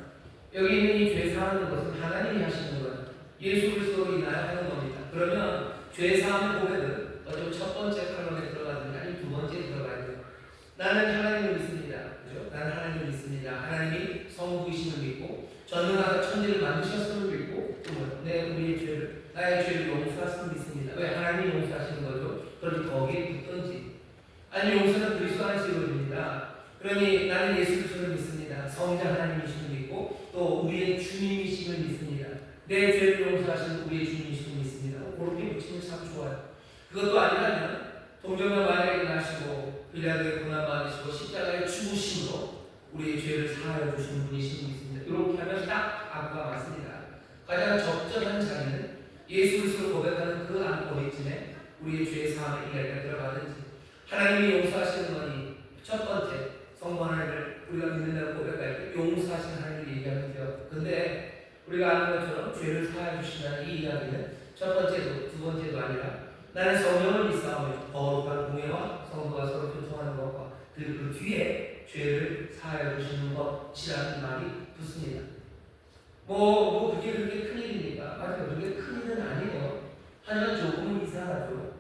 여기 있는 이 죄 사하는 것은 하나님이 하시는 거예요. 예수 그리스도로 인하여 하는 겁니다. 그러면 죄 사함의 고백은 어쩌면 첫 번째 칼럼에 들어가든지 아니면 두 번째에 들어가야 돼요. 나는 하나님을 믿습니다. 그죠? 나는 하나님을 믿습니다. 하나님이 성부이심을 믿고 전능하사 천지를 만드셨음을 믿고 또 우리의 죄를 나의 죄를 용서하심을 믿습니다. 왜? 하나님이 용서하시는 거죠. 그러니 거기에 붙든지 아니 용서는 그리스도 안에서 이루어집니다. 그러니 나는 예수 그리스도를 믿습니다. 성자 하나님이심을 믿고 또 우리의 주님이심을 믿습니다. 내 죄를 용서하시는 우리의 주님이심을 믿습니다. 그렇게 붙이면 참 좋아요. 그것도 아니라면 동정녀 마리아에게 나시고 빌라도의 고난 받으시고 십자가에 죽으심으로 우리의 죄를 사하여 주시는 분이심을 믿습니다. 이렇게 하면 딱 앞과 맞습니다. 가장 적절한 자리는 예수 그리스도를 고백하는 그 안 고백쯤에 우리의 죄의 사함의 이야기가 들어가든지 하나님이 용서하시는 거니 첫 번째 성부 하나님을 우리가 믿는다고 고백할 때 용서하시는 하나님을 얘기하면 돼요. 근데 우리가 아는 것처럼 죄를 사하여 주신다는 이 이야기는 첫 번째도 두 번째도 아니라 나는 성령을 믿사오며 거룩한 공예와 성도가 서로 교통하는 것과 그 뒤에 죄를 사하여 주시는 것이라는 말이 붙습니다. 그게 그렇게 큰 일입니까? 맞아요. 그게 큰 일은 아니에요. 하지만 조금은 이상하죠.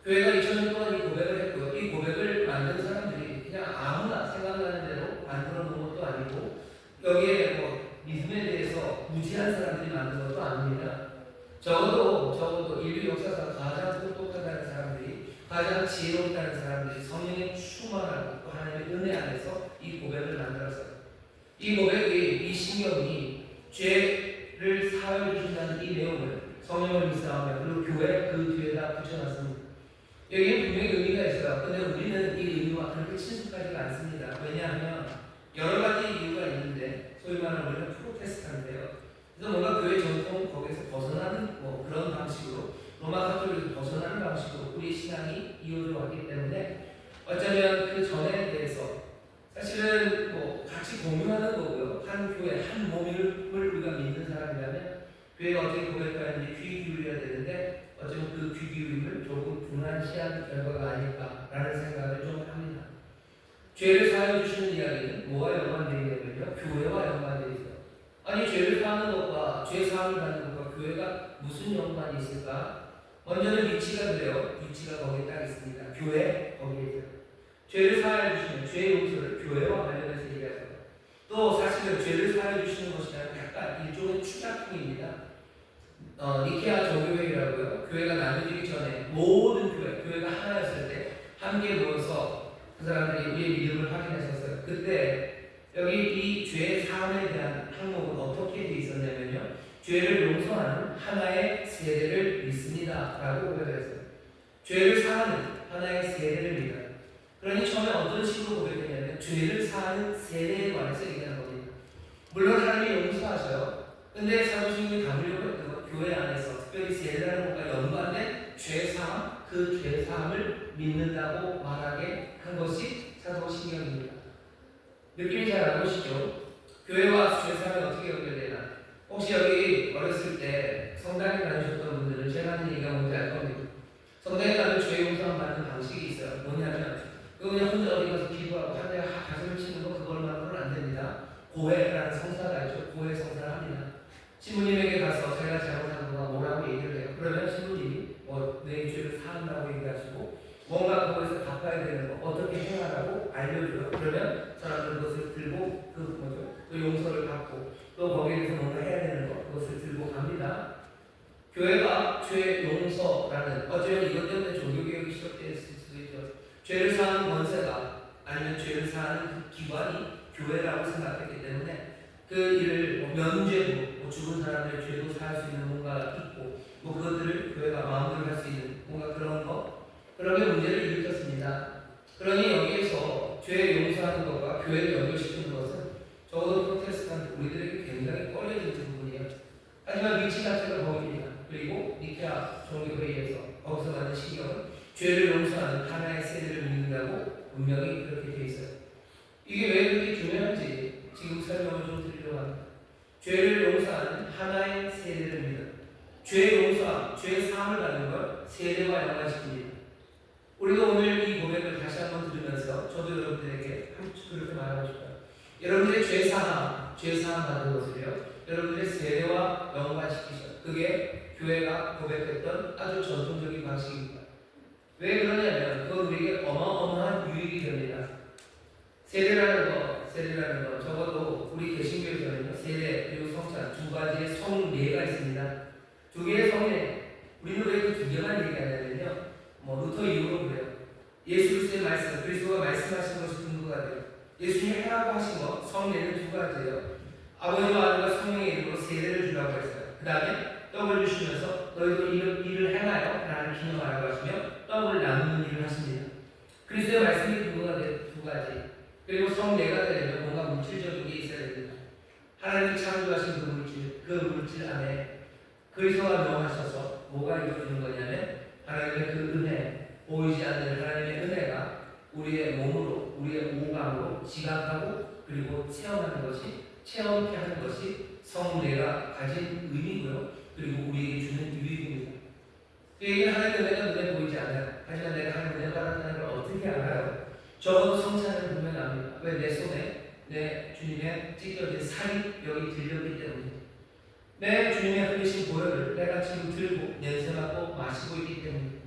교회가 2000년 동안 이 고백을 했고요. 이 고백을 만든 사람들이 그냥 아무나 생각나는 대로 만들어 놓은 것도 아니고 여기에 믿음에 대해서 무지한 사람들이 만든 것도 아닙니다. 적어도 인류 역사상 가장 똑똑하다는 사람들이 가장 지혜롭다는 사람들이 성령의 충만하고 또 하나님의 은혜 안에서 이 고백을 만들었어요. 이 고백이 이 신경이 죄를 사하여 주신다는 이 내용을 성령을 믿사오며 그리고 교회 그 뒤에다 붙여놨습니다. 여기에 분명히 의미가 있어요. 근데 우리는 이 의미와 그렇게 친숙하지가 않습니다. 왜냐하면 여러 가지 이유가 있는데 소위 말하는 우리는 프로테스탄트예요. 그래서 뭔가 교회 전통 거기에서 벗어나는 그런 방식으로 로마 가톨릭에서 벗어나는 방식으로 우리 신앙이 이어져 왔기 때문에 어쩌면 그 전에 대해서 사실은 같이 공유하는 거고요. 한 교회 한 몸을 우리가 믿는 사람이라면 교회가 어떻게 고백하는지 귀 기울여야 되는데 어쩌면 그 귀 기울임을 조금 분한시한 결과가 아닐까라는 생각을 좀 합니다. 죄를 사하여 주시는 이야기는 뭐와 연관되어 있냐면요. 교회와 연관되어 있어요. 아니 죄를 사하는 것과 죄 사함을 받는 것과 교회가 무슨 연관이 있을까? 먼저는 위치가 그래요. 위치가 거기에 딱 있습니다. 교회 거기에 있어요. 죄를 사하여 주시는 죄 용서를 교회와 관련해서 얘기하죠. 또 사실은 죄를 사하여 주시는 것이란 약간 일종의 추가통입니다. 니케아 정교회라고요. 교회가 나눠지기 전에 모든 교회가 하나였을 때 함께 모여서 그 사람들이 우리의 믿음을 확인했었어요. 그때 여기 이 죄 사함에 대한 항목은 어떻게 되어 있었냐면요. 죄를 용서하는 하나의 세대를 믿습니다. 라고 고백했어요. 죄를 사하는 하나의 세대를 믿어요. 그러니 처음에 어떤 식으로 고백했냐면 죄를 사하는 세대에 관해서 얘기하는 겁니다. 물론 하나님이 용서하셔요. 근데 사도신경이 담으려고 했던 건 교회 안에서 특별히 세대라는 것과 연관된 죄사함, 그 죄사함을 믿는다고 말하게 한 것이 사도신경입니다. 느낌이 잘 안 오시죠? 교회와 죄사함이 어떻게 연결되나? 혹시 여기 어렸을 때 성당에 다니셨던 분들은 제가 하는 얘기가 뭔지 알 겁니다. 성당에 가면 죄 용서 받는 방식이 있어요. 뭐냐면 그냥 혼자 어디 가서 기도하고 한 대 가슴을 치는 거 그걸만으로는 안 됩니다. 고해라는 성사가 있죠. 고해 성사를 합니다. 신부님에게 가서 제가 잘못한 거가 뭐라고 얘기를 해요. 그러면 신부님이 내 죄를 사한다고 얘기하시고 뭔가 그것을 갚아야 되는 거 어떻게 행하라고 알려줘요. 그러면 사람들은 그것을 들고 또 용서를 받고 또 거기에 대해서 뭔가 해야 되는 거 그것을 들고 갑니다. 교회가 죄 용서라는 어쩌면 이것 때문에 종교개혁이 시작됐을 수도 있죠. 죄를 사하는 권세가 아니면 죄를 사하는 그 기관이 교회라고 생각했기 때문에 그 일을 면죄부, 죽은 사람의 죄도 사할 수 있는 뭔가 있고 그것들을 교회가 마음대로 할 수 있는 뭔가 그런 게 문제를 일으켰습니다. 그러니 여기에서 죄 용서하는 것과 교회를 연결시키는 것은 적어도 프로테스탄트 우리들에게 굉장히 꺼려지는 부분이에요. 하지만 위치 자체가 거기입니다. 그리고 니케아 종교회의에서 거기서 받는 신경은 죄를 용서하는 하나의 세대를 믿는다고 분명히 그렇게 되어 있어요. 이게 왜 그렇게 중요한지 지금 설명을 좀 드리려고 합니다. 죄를 용서하는 하나의 세대를 믿는, 죄 용서함, 죄 사함을 받는 걸 세대와 연관시킵니다. 우리도 오늘 이 고백을 다시 한번 들으면서 저도 여러분들에게 그렇게 말하고 싶어요. 여러분들의 죄 사함 받은 것을요, 여러분들의 세대와 연관시키셔. 그게 교회가 고백했던 아주 전통적인 방식입니다. 왜 그러냐면 그건 우리에게 어마어마한 유익이 됩니다. 세대라는 거 적어도 우리 개신교에서는요, 세대 그리고 성찬 두 가지의 성례가 있습니다. 두 개의 성례. 우리는 왜 그 두 개만 얘기하냐면요, 루터 이후로 그래요. 예수 그리스도의 말씀, 그리스도가 말씀하신 것이 근거가 돼요. 예수님이 하라고 하신 것, 성례는 두 가지예요. 아버지와 아들과 성령의 이름으로 세례를 주라고 했어요. 그 다음에 떡을 주시면서 너희도 일을 행하여 나를 기념하라고 하시며 떡을 나누는 일을 하십니다. 그리스도의 말씀이 근거가 된 두 가지. 그리고 성례가 되려면 뭔가 물질적인 게 있어야 됩니다. 하나님이 창조하신 그 물질 안에 그리스도가 명하셔서 뭐가 이루어지는 거냐면 하나님의 그 은혜, 보이지 않는 하나님의 은혜가 우리의 몸으로, 우리의 오감으로 지각하고 그리고 체험케 하는 것이 성례가 가진 의미고요. 그리고 우리에게 주는 유익입니다. 그 얘기는 하나님의 은혜가 눈에 보이지 않아요. 하지만 내가 하나님의 은혜를 받았다는 걸 어떻게 알아요? 적어도 성찬을 보면 압니다. 왜? 내 손에 내 주님의 찢겨진 살이 여기 들렸기 때문입니다. 내 주님의 흘리신 보혈을 내가 지금 들고 냄새맡고 마시고 있기 때문입니다.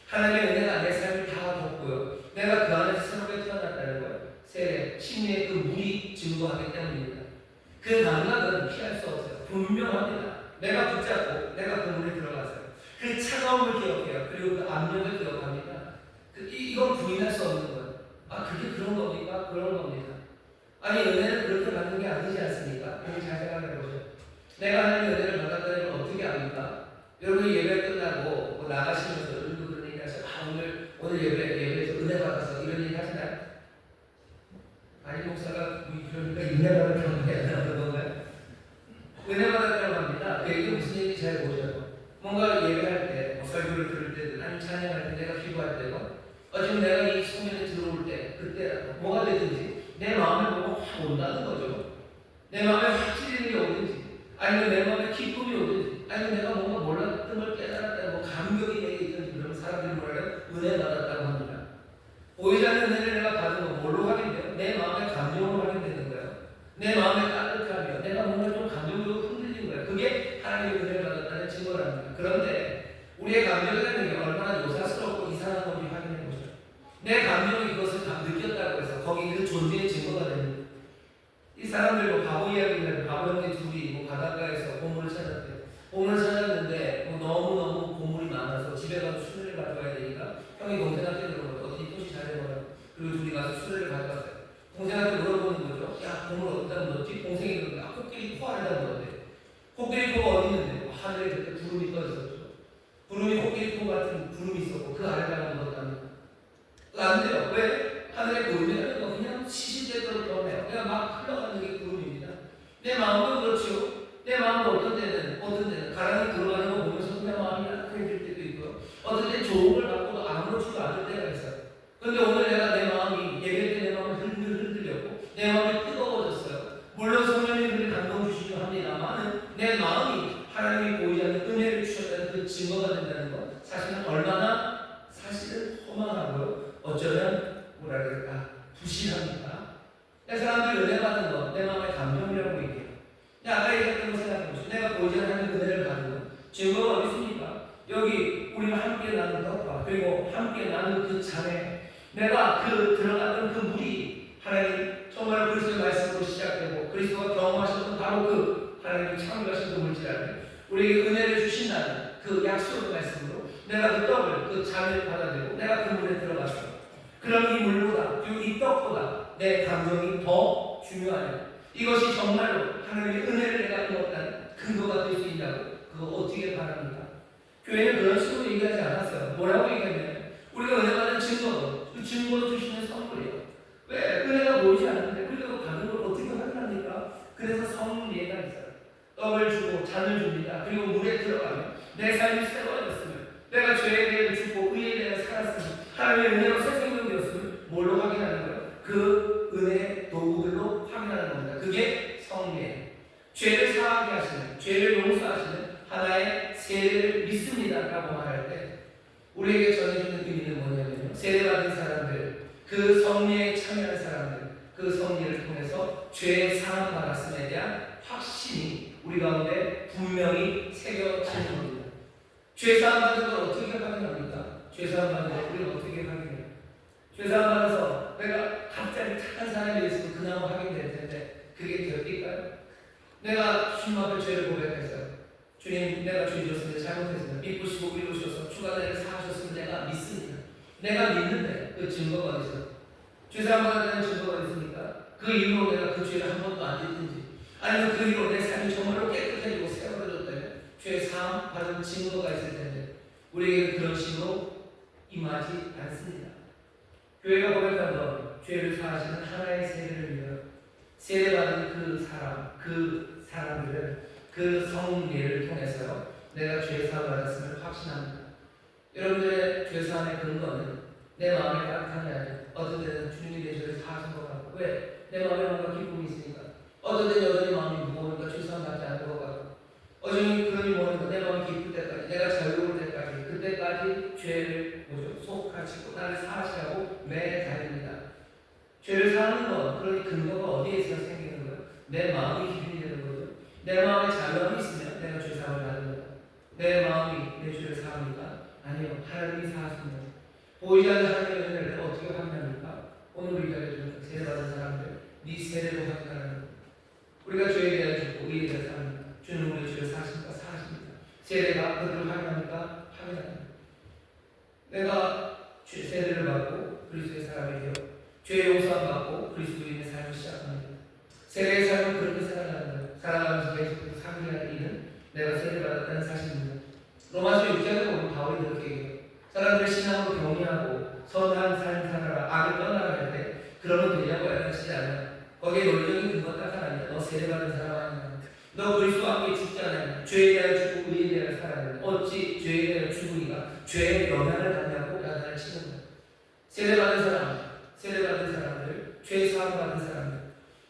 하나님의 은혜가 내 삶을 다 덮고요, 내가 그 안에서 새롭게 태어났다는 거예요. 세례, 침례의 그 물이 증거하기 때문입니다. 그 감각은 피할 수 없어요. 분명합니다. 내가 붙잡고 내가 그 물에 들어갔어요. 그 차가움을 기억해요. 그리고 그 압력을 기억합니다. 이건 부인할 수 없는 거예요. 그게 그런 겁니까? 그런 겁니다. 아니, 은혜는 그렇게 받는 게 아니지 않습니까? 잘 생각해 보세요. 내가 하나님의 은혜를 받았다는 걸 어떻게 압니까? 여러분 예배 끝나고 나가시면서 여러분도 그런 얘기 하세요. 오늘 예배에서 은혜 받아서 이런 얘기 하시나요? 아니, 목사가 그러니까 은혜 받았다고 해야 되는 건가요? 은혜 받았다고 합니다. 그 얘기 무슨 얘기인지 잘 보셔요. 뭔가 예배할 때, 설교를 들을 때든 아니면 찬양할 때, 내가 기도할 때고 지금 내가 이 성전에 들어올 때, 그때 뭐가 되든지 내 마음에 뭐가 확 온다는 거죠. 내 마음에 확 찔리는 게 오든지 아니면 내 마음에 기쁨이 오든지 아니면 내가 뭔가 몰랐던 걸 깨달았다, 감격이 내게 있든지 그러면 사람들이 뭐라 해요? 은혜 받았다고 합니다. 보이지 않는 은혜를 내가 받은 건 뭘로 확인돼요? 내 마음의 감정으로 확인되는 거예요. 내 마음의 따뜻함이요, 내가 뭔가 좀 감정적으로 흔들린 거예요. 그게 하나님의 은혜를 받았다는 증거랍니다. 그런데 우리의 감정이라는 게 얼마나 요사스럽고 이상한 건지 확인해 보죠. 내 감정이 그것을 느꼈다고 해서 거기 그 존재의 증거가 됩니다. 이 사람들 바보 이야기는 바보 형제 둘이 바닷가에서 보물을 찾았대요. 보물을 찾았는데 너무너무 보물이 많아서 집에 가서 수레를 가져와야 되니까 형이 동생한테 물어보고 어디 토시 잘해보라. 그리고 둘이 가서 수레를 가져왔어요. 동생한테 물어보는 거죠. 야, 보물 어디다 묻었지? 동생이 그러니까 코끼리 코 안에다 묻었대. 코끼리 코가 어디 있는데? 하늘에 그때 구름이 떠 있었죠. 구름이 코끼리 코 같은 구름이 있었고 그 안에다가 묻었답니다. 안 돼요. 왜? 하늘의 구름이라는 건 그냥 시시때대로 변해요. 그냥 막 흘러가는 게 구름입니다. 내 마음도 그렇죠. 내 마음도 어떤 때는 가랑이 들어가는 거 보면서 그냥 마음이 약해질 때도 있고요. 어떤 때 좋은 걸 갖고도 아무렇지도 않을 때가 있어요. 그런데 오늘 내가 내 마음이 예배 때 내 마음이 흔들렸고 내 마음이 뜨거워졌어요. 물론 성령님들이 감동 주시긴 합니다만 내 마음이 하나님이 보이지 않는 은혜를 주셨다는 그 증거가 된다는 것, 사실은 허망하고요. 어쩌면 뭐라 그럴까, 부실합니다. 내 사람들이 은혜 받은 것, 내 마음의 감정이라고 얘기해요. 아까 얘기했던 거 생각해보세요. 내가 보이지 않는 은혜를 받는 것, 증거가 어디 있습니까? 여기 우리가 함께 나눈 떡과 그리고 함께 나눈 그 잔에 내가 들어갔던 그 물이 하나님 정말 그리스도의 말씀으로 시작되고 그리스도가 경험하셨던 바로 그 하나님이 창조하신 그 물질 안에 우리에게 은혜를 주신다는 그 약속의 말씀으로 내가 그 떡을, 그 잔을 받아들이고 내가 그 물에 들어갔어요. 그럼 이 물보다, 그리고 이 떡보다 내 감정이 더 중요하냐? 이것이 정말로 하나님의 은혜를 내가 입었다는 근거가 될 수 있다고 그거 어떻게 바랍니까? 교회는 그런 식으로 얘기하지 않았어요. 뭐라고 얘기했냐면 우리가 은혜 받은 증거도 그 증거로 주시는 선물이에요. 왜? 은혜가 보이지 않는데 그래도 받은 걸 어떻게 확인합니까? 그래서 성례가 있어요. 떡을 주고 잔을 줍니다. 그리고 물에 들어가면 내 삶이 새로워졌으면 내가 죄에 대해 죽고 의에 대해 살았으면 하나님의 은혜로 새 생명이 되었으면 뭘로 확인하는 거예요? 그 은혜의 도구들로 확인하는 겁니다. 그게 성례예요. 죄를 사하게 하시는, 죄를 용서하시는 하나의 세례를 믿습니다 라고 말할 때 우리에게 전해주는 의미는 뭐냐면요, 세례받은 사람들, 그 성례에 참여한 사람들, 그 성례를 통해서 죄 사함 받았음에 대한 확신이 우리 가운데 분명히 새겨지는 겁니다. 죄 사함 받은 걸 어떻게 확인합니까? 죄 사함 받은 걸 우리는 어떻게 확인해요? 죄 사함 받아서 내가 갑자기 착한 사람이 됐으면 그나마 확인될 텐데 그게 될까요? 내가 주님 앞에 죄를 고백했어요. 주님, 내가 죄 지었으면 잘못했습니다. 믿으시고 이루셔서 주간을 사하셨으면 내가 믿습니다. 내가 믿는데 그 증거가 어디 있어요? 죄사함 받았다는 증거가 있습니까? 그 이후로 내가 그 죄를 한 번도 안 짓든지 아니면 그 이후로 내 삶이 정말로 깨끗해지고 세워졌다면 죄사함 받은 증거가 있을 텐데 우리에게 그런 식으로 임하지 않습니다. 교회가 고백한 것, 죄를 사하시는 하나의 세례를 위하여 세례받은 그 사람들은 그 성례를 통해서요 내가 죄사함을 받았음을 확신합니다. 여러분들의 죄사함의 근거는 내 마음의 따뜻함이 아니에요. 어떤 때는 주님이 내 죄를 사하신 것 같고 왜? 내 마음에 뭔가 기쁨이 있으니까. 어떤 때는 여전히 마음이 무거우니까 죄사함 받지 않는 것 같고 어전히 그러니 뭐니까 내 마음이 기쁠 때까지 내가 자유로울 때까지 그때까지 죄를 속하시고 나를 사하시라고 매달립니다. 죄를 사하는 건 그런 근거가 어디에서 생기는 거예요? 내 마음이 기준이 되는 거죠. 내 마음에 자유함이 있으면 내가 죄사함을 받는 거예요. 내 마음이 내 죄를 사합니까? 아니요. 하나님이 사하십니다. 보이지 않는 하나님의 은혜를 어떻게 확인합니까? 오늘 우리가 해주는 세례받은 사람들 네 세례로 확인하는 거예요. 우리가 죄에 대해 죽고 의에 대해 삽니다. 주는 우리의 죄를 사십니까? 사십니다. 세례가 그들을 확인합니까? 확인합니다. 내가 세례를 받고 그리스도의 사람이 되어 죄 용서함 받고 그리스도인의 삶을 시작합니다. 세례의 삶은 그렇게 살아가는 거예요. 살아가면서 계속 상기할 일은 내가 세례받았다는 사실입니다. 로마서 6장에 보면 바울이 그렇게 얘기해요. 사람들 신앙으로 경외하고 선한 삶 살아라 악을 떠나라 할 때 그러면 되냐고 야단치지 않아요. 거기에 논리적인 근거가 딱 하나입니다. 너 세례받은 사람 아니냐? 너 그리스도와 함께 죽지 않았냐? 죄에 대하여 죽고 의에 대하여 살아야 어찌 죄에 대하여 죽으니까 죄의 영향을 받냐고 야단을 치는 거예요. 세례받은 사람들, 죄 사함 받은 사람들,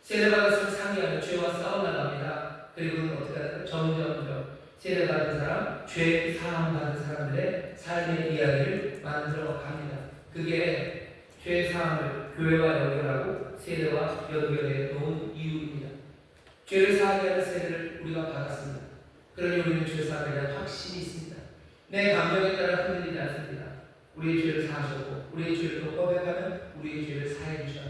세례받았으면 상의하며 죄와 싸워나갑니다. 그리고는 어떻게 할까요? 점점점 세례받은 사람, 죄 사함 받은 사람들의 삶의 이야기를 만들어 갑니다. 그게 죄 사함을 교회와 연결하고 세례와 연결해 놓은 이유입니다. 죄를 사하게 하는 세례를 우리가 받았습니다. 그러니 우리는 죄 사함에 대한 확신이 있습니다. 내 감정에 따라 흔들리지 않습니다. 우리의 죄를 사하셨고 우리의 죄를 또 고백하면 우리의 죄를 사해 주셔요.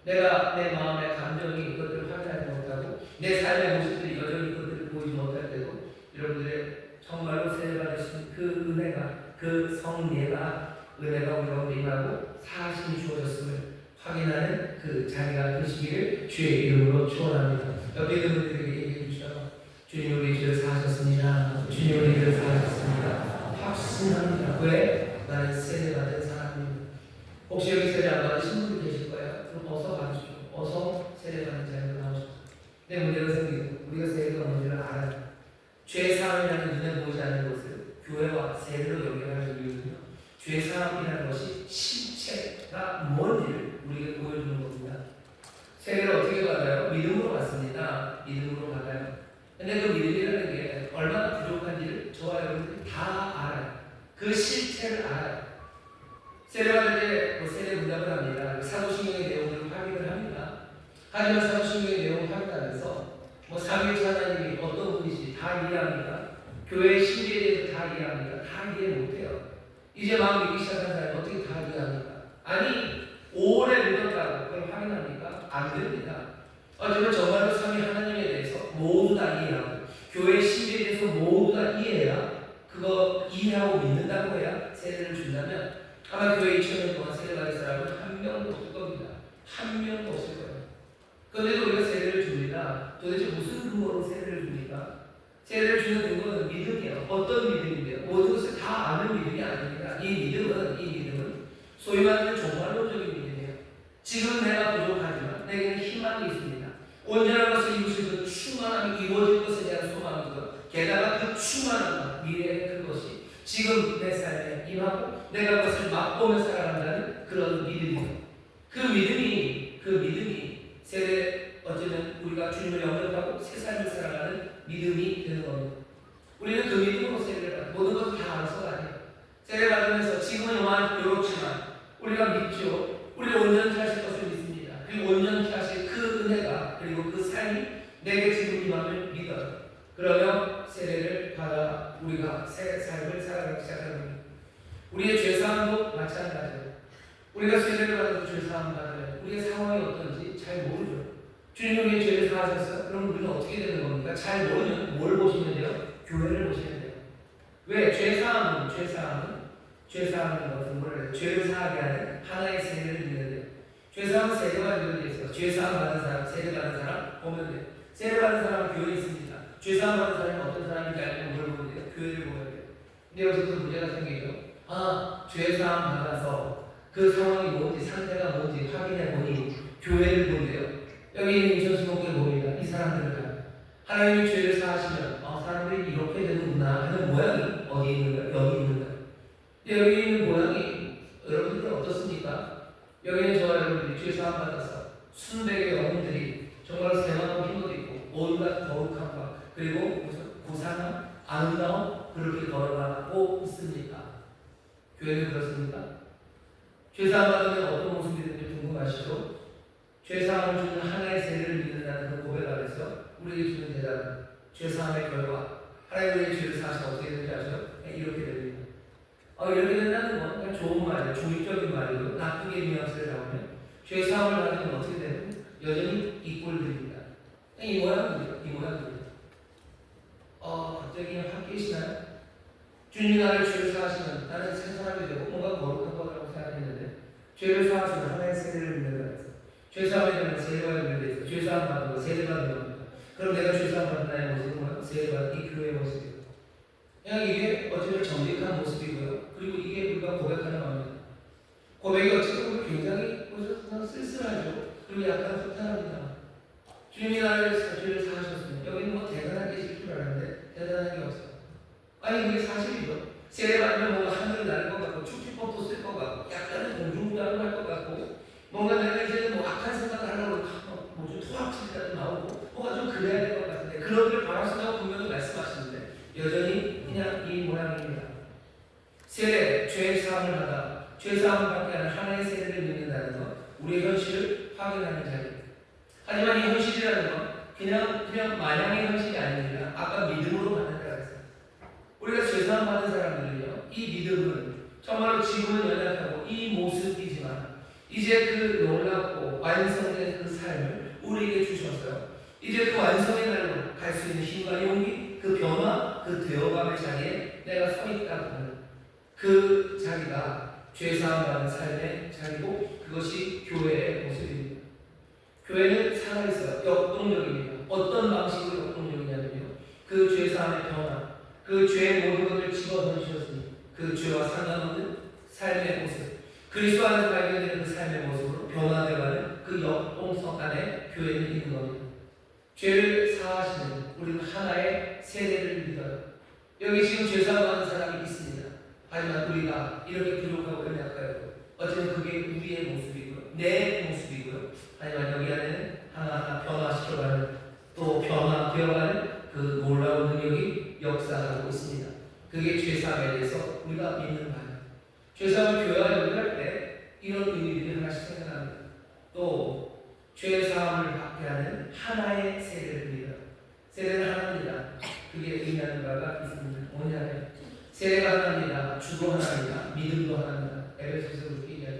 내가 내 마음의 감정이 이것들을 확인하지 못하고 내 삶의 모습들이 여전히 그것들을 보이지 못할 때도 여러분들의 정말로 세례받으신 그 은혜가 그 성례가 은혜가 우리 가운데 임하고 사하심이 주어졌음을 확인하는 그 자리가 되시기를 주의 이름으로 축원합니다. 옆에 있는 분들에게 얘기해 주시죠. 주님 우리 죄를 사하셨습니다. 주님 우리 죄를 사하셨습니다. 확신합니다. 왜? 나는 세례받은 사람입니다. 혹시 여기 세례 안 받으신 분들 계실 거예요? 그럼 어서 받으십시오. 어서 세례받는 자리로 나오십시오. 근데 문제가 생기고 우리가 세례가 뭔지를 알아요. 죄사함이라는 눈에 보이지 않는 것을 교회와 세례로 연결하는 이유는요. 죄사함이라는 것이 실체가 뭔지를 우리에게 보여주는 겁니다. 세례를 어떻게 받아요? 믿음으로 받습니다. 믿음으로 받아요. 근데 그 믿음이라는 게 얼마나 부족한지를 저와 여러분들이 다 알아요. 그 실체를 알아요. 세례받을 때 세례 문답을 합니다. 사도신경의 내용들을 확인을 합니다. 하지만 사도신경의 내용을 확인하면서 삼위일체 하나님이 어떤 분이신지 다 이해합니다. 교회의 신비에 대해서 다 이해합니다. 다 이해 못해요. 이제 마음 믿기 시작한 사람이 어떻게 다 이해합니까? 아니 오래 믿었다고 그걸 확인합니까? 안 됩니다. 어쩌면 정말로 삼위 하나님에 대해서 모두 다 이해하고 교회의 신비에 대해서 모두 다 이해해야 그거 이해하고 믿는다고 해야 세례를 준다면 아마 교회 2000년 동안 세례받은 사람은 한 한 명도 없을 겁니다. 한 명도 없을 거예요. 그런데도 우리가 세례를 줍니다. 도대체 무슨 근거로 세례를 줍니까? 세례를 주는 근거는 믿음이에요. 어떤 믿음인데요? 모든 것을 다 아는 믿음이 아닙니다. 이 믿음은 소위 말하는 종말론적인 믿음이에요. 지금 내가 부족하지만 내게는 희망이 있습니다. 온전한 것을 이루실 그 충만함이 이루어질 것에 대한 소망인 것, 게다가 그 충만함과 미래의 그것이 지금 내 삶에 임하고 내가 그것을 맛보며 살아간다는 그런 믿음이에요. 그 믿음이 세례, 어쩌면 우리가 주님을 영접하고 새 삶을 살아가는 믿음이 되는 겁니다. 우리는 그 믿음으로 세례를 받아요. 모든 것을 다 알아서가 아니에요. 세례 받으면서 지금은 이렇지만 우리가 믿죠. 우리를 온전케 하실 것을 믿습니다. 그리고 온전케 하실 그 은혜가, 그리고 그 삶이 내게 지금 임함을 믿어요. 그러면 세례를 받아 우리가 새 삶을 살아가기 시작하는 겁니다. 우리의 죄사함도 마찬가지예요. 우리가 세례를 받아서 죄사함 받으면 우리의 상황이 어떤지 잘 모르죠. 주님이 죄를 사하셨어요? 그럼 우리는 어떻게 되는 겁니까? 잘 모르면 뭘 보시면 돼요? 교회를 보시면 돼요. 왜? 죄사함은 것은 뭐래요? 죄를 사하게 하는 하나의 세례를 믿는데요. 죄사함은 세 개가 연결되어 있어요. 죄사함 받은 사람, 세례 받은 사람 보면 돼요. 세례 받은 사람은 교회에 있습니다. 죄사함 받은 사람은 어떤 사람인지 알면 뭘 보면 돼요? 교회를 보면 돼요. 근데 여기서 문제가 생기죠. 죄사함 받아서 그 상황이 뭔지, 상태가 뭔지 확인해 보니 교회를 본대요. 여기 있는 인천수목교에 봅니다. 이 사람들은 하나님이 죄를 사하시면 사람들이 이렇게 되는구나 하는 모양이 어디 있는 거예요? 여기 있는 거예요. 여기 있는 모양이 여러분들 어떻습니까? 여기는 저와 여러분들이 죄 사함 받아서 순백의 영혼들이 정말 세만한 힘도 있고 온갖 거룩함과 그리고 무슨 고상함, 아름다움 그렇게 걸어가고 있습니까? 교회는 그렇습니까? 죄 사함 받으면 어떤 모습이 되는지 궁금하시죠? 죄 사함을 주는 하나의 세례를 믿는다는 그 고백 안에서 우리에게 주는 대답은 죄 사함의 결과, 하나님의 죄를 사하시면 어떻게 되는지 아시죠? 이렇게 됩니다. 이렇게 된다는 건 그냥 좋은 말이에요. 중립적인 말이고 나쁘게 뉘앙스를 잡으면 죄 사함을 받으면 어떻게 되는? 여전히 이 꼴들입니다. 이 모양입니다. 갑자기 확 깨시나요? 주님이 나를 죄를 사하시면 나는 새 사람이 되고 뭔가 거룩한 거라고 생각했는데 죄를 사하시면 하나의 세례를 믿는 거예요. 죄사함에 대한 세례가 연결되어 있어요. 죄사함 받는 거, 세례 받는 겁니다. 그럼 내가 죄사함 받는 나의 모습은 뭐야? 세례 받는 이 교회의 모습이에요. 그냥 이게 어쩌면 정직한 모습이고요. 그리고 이게 우리가 고백하는 마음입니다. 고백이 어찌보면 굉장히 그냥 쓸쓸하죠. 그리고 약간 속탄합니다. 주님이 나를 죄를 사하셨으면 여기는 뭐 대단한 게 있을 줄 알았는데 대단한 게 없어요. 아니 그게 사실이죠. 세례 받으면 뭔가 하늘이 날 것 같고 축지법도 쓸 것 같고 약간은 공중부양을 할 것 같고 뭔가 내가 이제 뭐 악한 생각을 하려고 뭐좀 토악질이라도 나오고 뭐가 좀 그래야 될 것 같은데 그러기를 바라신다고 분명히 말씀하시는데 여전히 그냥 이 모양입니다. 세례, 죄 사함을 받아 죄 사함을 받게 하는 하나의 세례를 믿는다는 것, 우리의 현실을 확인하는 자리입니다. 하지만 이 현실이라는 건 그냥 마냥의 현실이 아닙니다. 아까 믿음으로 받는다고 했어요. 우리가 죄 사함 받은 사람들은요, 이 믿음은 정말로 지금은 연약하고 이 모습이지만 이제 그 놀랍고 완성된 그 삶을 우리에게 주셨어요. 이제 그 완성의 날로 갈 수 있는 힘과 용기, 그 변화, 그 되어감의 자리에 내가 서 있다고 하는 그 자리가 죄사함 받은 삶의 자리고 그것이 교회의 모습입니다. 교회는 살아있어요. 역동력입니다. 어떤 방식으로 역동력이냐면요, 그 죄사함의 변화, 그 죄의 모든 것을 집어던지셨으니 그 죄와 상관없는 삶의 모습, 그리스도 안에서 발견되는 그 삶의 모습으로 변화되어가는 그 역동성 안에 교회는 있는 겁니다. 죄를 사하시는 우리는 하나의 세례를 믿어요. 여기 지금 죄사함 받은 사람이 있습니다. 하지만 우리가 이렇게 부족하고 연약하고 어쩌면 그게 우리의 모습이고요, 내 모습이고요. 하지만 여기 안에는 하나하나 변화시켜가는, 또 변화되어가는 그 놀라운 능력이 역사하고 있습니다. 그게 죄사함에 대해서 우리가 믿는 바예요. 죄사함을 교회와 연결할 때 이런 의미들이 하나씩 생겨납니다. 또 죄사함을 받게 하는 하나의 세례를 믿어요. 세례는 하나입니다. 그게 의미하는 바가 있습니다. 뭐냐면 세례가 하나입니다. 주도 하나입니다. 믿음도 하나입니다. 에베소서 그렇게 얘기하죠.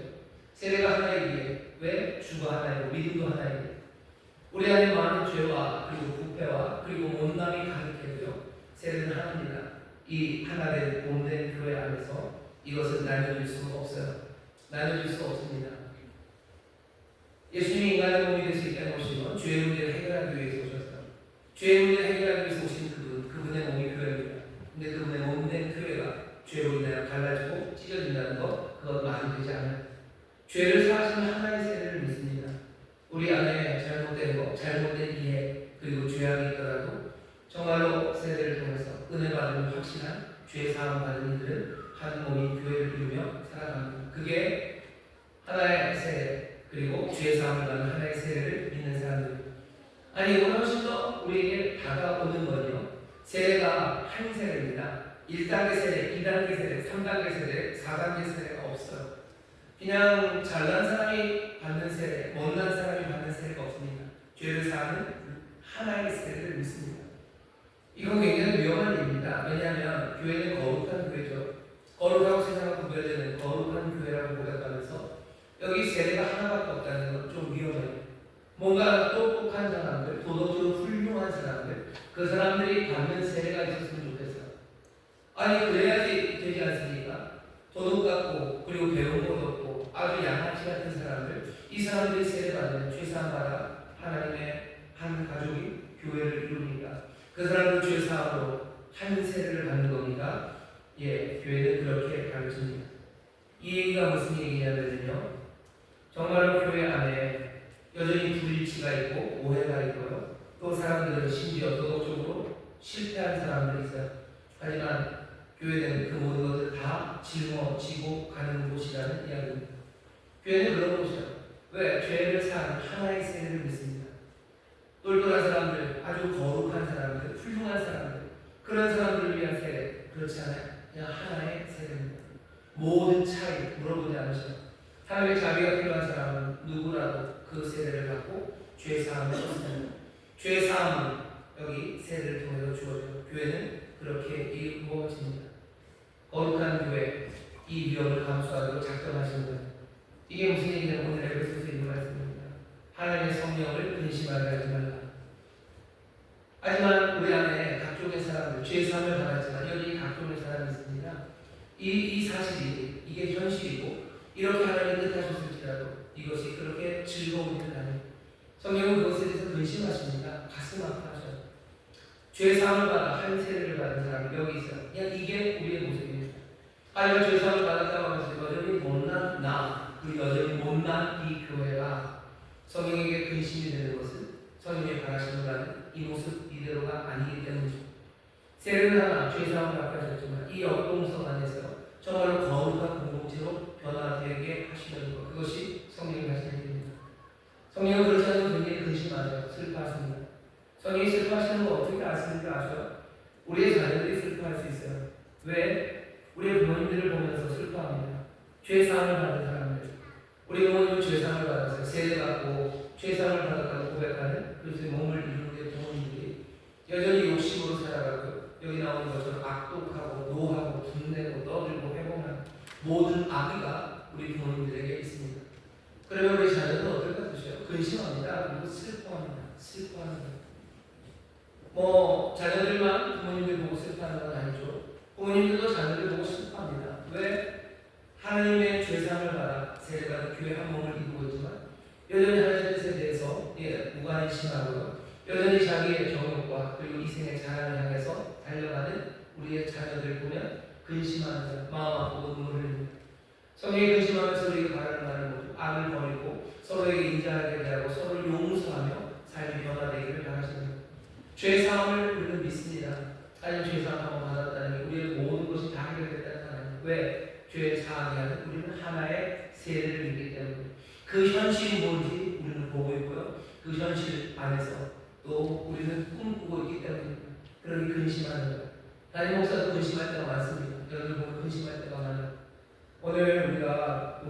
세례가 하나이기에 왜 주가 하나이고 믿음도 하나이기에 우리 안에 많은 죄와 그리고 부패와 그리고 못남이 가득해도요, 세례는 하나입니다. 이 하나된 본된 교회 안에서 이것을 나눠줄 수가 없어요. 나눠줄 수 없습니다. 예수님이 인간의 몸이 될 수 있다는 것이면 죄의 문제를 해결하기 위해서 오셨어요. 죄의 문제를 해결하기 위해서 오신 그분의 몸이 교회입니다. 근데 그분의 몸된 교회가 죄로 인하여 갈라지고 찢어진다는 것, 그건 말이 되지 않아요. 죄를 사하시는 하나의 세례를 믿습니다. 우리 안에 잘못된 것, 잘못된 이해, 그리고 죄악이 있더라도 정말로 세례를 통해서 은혜 받는 확실한 죄 사함 받은 이들은 한 몸인 교회를 이루며 살아갑니다. 그게 하나의 세례, 그리고 죄 사함을 받는 하나의 세례를 믿는 사람들. 아니, 이건 훨씬 더 우리에게 다가오는 건요, 세례가 한 세례입니다. 1단계 세례, 2단계 세례, 3단계 세례, 4단계 세례가 없어요. 그냥 잘난 사람이 받는 세례, 못난 사람이 받는 세례가 없습니다. 죄를 사하는 하나의 세례를 믿습니다. 이건 굉장히 위험한 일입니다. 왜냐하면 교회는 거룩한 교회죠. 거룩하고 세상과 구별되는 거룩한 교회라고 고백하면서 여기 세례가 하나밖에 없다는 건 좀 위험해요. 뭔가 똑똑한 사람들, 도덕적으로 훌륭한 사람들, 그 사람들이 받는 세례가 있었으면 좋겠어요. 아니, 그래야지 되지 않습니까? 도덕 같고, 그리고 배운 것 없고, 아주 양아치 같은 사람들, 이 사람들이 세례받으면 죄사함 받아 하나님의 한 가족이 교회를 이룹니다. 그 사람들 죄사함으로 한 세례를 받는 겁니까? 예, 교회는 그렇게 가르칩니다. 이 얘기가 무슨 얘기냐면요, 정말로 교회 안에 여전히 불일치가 있고 오해가 있고요, 또 사람들은 심지어 도덕적으로 실패한 사람들이 있어요. 하지만 교회는 그 모든 것을 다 짊어지고 가는 곳이라는 이야기입니다. 교회는 그런 곳이죠. 왜? 죄를 사하는 하나의 세례를 믿습니다. 똘똘한 사람들, 아주 거룩한 사람들, 훌륭한 사람들, 그런 사람들을 위한 세례, 그렇지 않아요. 그냥 하나의 세례입니다. 모든 차이 물어보지 않으셔요. 하나님의 자비가 필요한 사람은 누구라도 그 세례를 받고 죄 사함을 얻습니다. 죄 사함은 여기 세례를 통해서 주어져요. 교회는 그렇게 이루어집니다. 거룩한 교회, 이 위험을 감수하도록 작정하신 거예요. 이게 무슨 얘기냐면 오늘 에베소서 있는 말씀입니다. 하나님의 성령을 근심하게 하지 말라. 하지만 우리 안에 각종의 사람들, 죄 사함을 받았지만 여기 각종의 사람이 있습니다. 이 사실이, 이게 현실이고 이렇게 하나님 뜻하셨을지라도 이것이 그렇게 즐거운 일은 아니에요. 성령은 그것에 대해서 근심하십니다. 가슴 아파하셔요. 죄 사함을 받아 한 세례를 받은 사람이 여기 있어요. 그냥 이게 우리의 모습입니다. 하지만 죄 사함을 받았다고 하면서 여전히 못난 나, 그리고 여전히 못난 이 교회가 성령에게 근심이 되는 것은 성령이 바라시는 바는 이 모습 이대로가 아니기 때문이죠. 세례를 하나 죄 사함을 받게 하셨지만 이 역동성 안에서 정말로 거룩한 공동체로 변화되게 하시려는 것, 그것이 성령이 하시는 일입니다. 성령은 그렇지 않으면 굉장히 근심하죠. 슬퍼하십니다. 성령이 슬퍼하시는 거 어떻게 아십니까? 아셔요? 우리의 자녀들이 슬퍼할 수 있어요. 왜? 우리의 부모님들을 보면서 슬퍼합니다. 죄사함을 받은 사람들, 우리 부모님은 죄사함을 받았어요. 세례받고 죄사함을 받았다고 고백하는 그리스도의 몸을 이루는 게 부모님들이 여전히 욕심으로 살아가고 여기 나오는 것처럼 악독하고 노하고 분내고 떠들고 회봉하는 모든 악의가 우리 부모님들에게 있습니다. 그러면 우리 자녀는 어떨 것 같으세요? 근심합니다. 그리고 슬퍼합니다. 슬퍼합니다. 자녀들만 부모님들 보고 슬퍼하는 건 아니죠. 부모님들도 자녀들 보고 슬퍼합니다. 왜? 하나님의 죄사함을 받아 세례받은 교회 한 몸을 이루고 있지만 여전히 하나님의 뜻에 대해서 무관심하고요, 여전히 자기의 정욕과 그리고 이생의 자랑을 향해서 달려가는 우리의 자녀들 보면 근심하는 마음 아프고 눈물을 흘립니다. 성령이 근심하면서 우리가 바라는 말은 뭐죠? 악을 버리고 서로에게 인자하게 대하고 서로를 용서하며 삶이 변화되기를 바라십니다. 죄사함을 우리는 믿습니다. 하나님 죄사함 한번 받았다는 게 우리의 모든 것이 다 해결됐다는 건 아니에요. 왜? 죄 사하게 하는 우리는 하나의 세례를 믿기 때문에 그 현실이 뭔지 우리는 보고 있고요, 그 현실 안에서 또 우리는 꿈꾸고 있기 때문입니다. 그러니 근심하는 거예요. 담임 목사도 근심할 때가 많습니다. 여러분 보면 근심할 때가 많아요. 오늘 우리가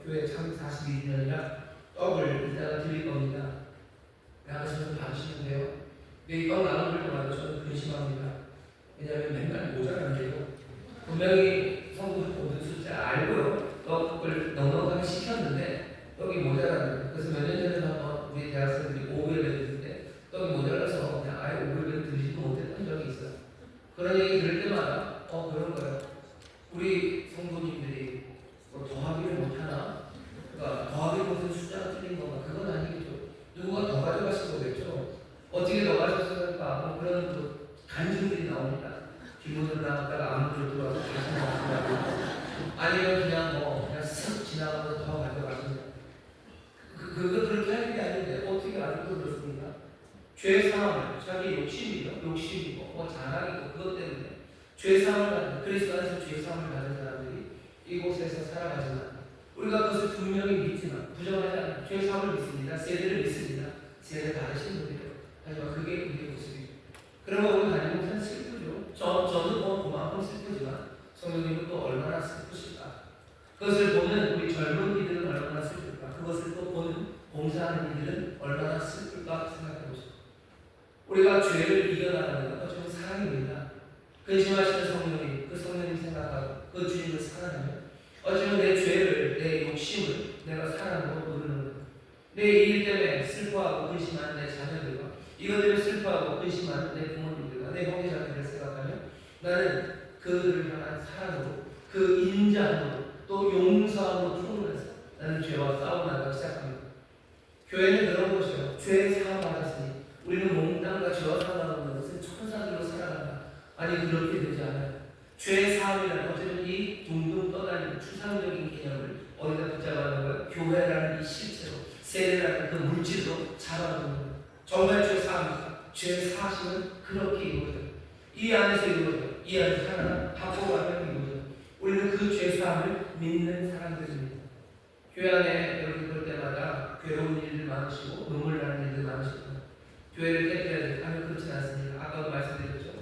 교회 참 42주년이라 떡을 이따가 드릴 겁니다. 나가시면 좀 받으시면 돼요. 근데 이 떡 나눠줄 때마다 저는 근심합니다. 왜냐하면 맨날 모자란데요. 분명히 성도 모든 숫자 알고요, 떡을 넉넉하게 시켰는데 떡이 모자란데, 그래서 몇 년 전에 한번 우리 대학생들이 500을 드렸는데 떡이 모자라서 그냥 아예 500을 드리지도 못했던 적이 있어요. 그런 얘기 들을 때마다 그런 거예요. 우리 성도님들이 뭐 더하기를 못하나? 그러니까 더하기 못해서 숫자가 틀린 건가? 그건 아니겠죠. 누구가 더 가져가신 거겠죠. 어떻게 더 가졌을까? 뭐 그런 간증들이 나옵니다. 뒷문으로 나갔다가 앞문으로 들어와서 다시 나왔다고. 아니면 그냥 그냥 쓱 지나가면서 더 가져가신다. 그거 그렇게 할 일이 아닌데 어떻게 알고 그렇습니까? 죄 사함을 자기 욕심이고 자랑이고 그것 때문에 죄 사함을 받는 그리스도 안에서 죄 사함을 받는 사람들이 이곳에서 살아가지만 우리가 그것을 분명히 믿지만 부정하지 않아요. 죄 사함을 믿습니다. 세례를 믿습니다. 세례 받으신 분들이요. 하지만 그게 우리의 모습이에요. 그런 거 보면 다니면 참 슬프죠. 저는 그만큼 슬프지만 성령님은 또 얼마나 슬프실까. 그것을 보는 우리 젊은 이들은 얼마나 슬플까. 그것을 또 보는 봉사하는 이들은 얼마나 슬플까 생각해보죠. 우리가 죄를 이겨나가는 건 어쩌면 사랑입니다. 근심하시는 성령님, 그 성령님 생각하고 그 주님을 사랑하면 어쩌면 내 죄를, 내 욕심을 내가 사랑으로 누르는 거예요. 내 일 때문에 슬퍼하고 근심하는 내 자녀들과 이것 때문에 슬퍼하고 근심하는 내 부모님들과 내 형제자매들을 생각하면 나는 그들을 향한 사랑으로 그 인자함으로 또 용서함으로 품으면서 나는 죄와 싸워나가기 시작합니다. 교회는 그런 것이요. 죄 사함 받았으니 우리는 몽땅과 죄와 살아가는 것은 천사들로 살아간다. 아니 그렇게 되지 않아요. 죄 사함이라는 어쩌면 이 둥둥 떠다니는 추상적인 개념을 어디다 붙잡아놓은 거예요? 교회라는 이 실체로 세례라는 그 물질로 잡아놓는 거예요. 정말 죄 사함입니다. 죄 사심은 그렇게 이루어져요. 이 안에서 이루어져요. 이 안에서 하나 바꿔가면 이루어져요. 우리는 그 죄 사함을 믿는 사람들입니다. 교회 안에 여러분 그럴 때마다 괴로운 일들 많으시고 눈물 나는 일들 많으시고 교회를 깨뜨려야 돼 하면 그렇진 않습니다. 아까도 말씀드렸죠.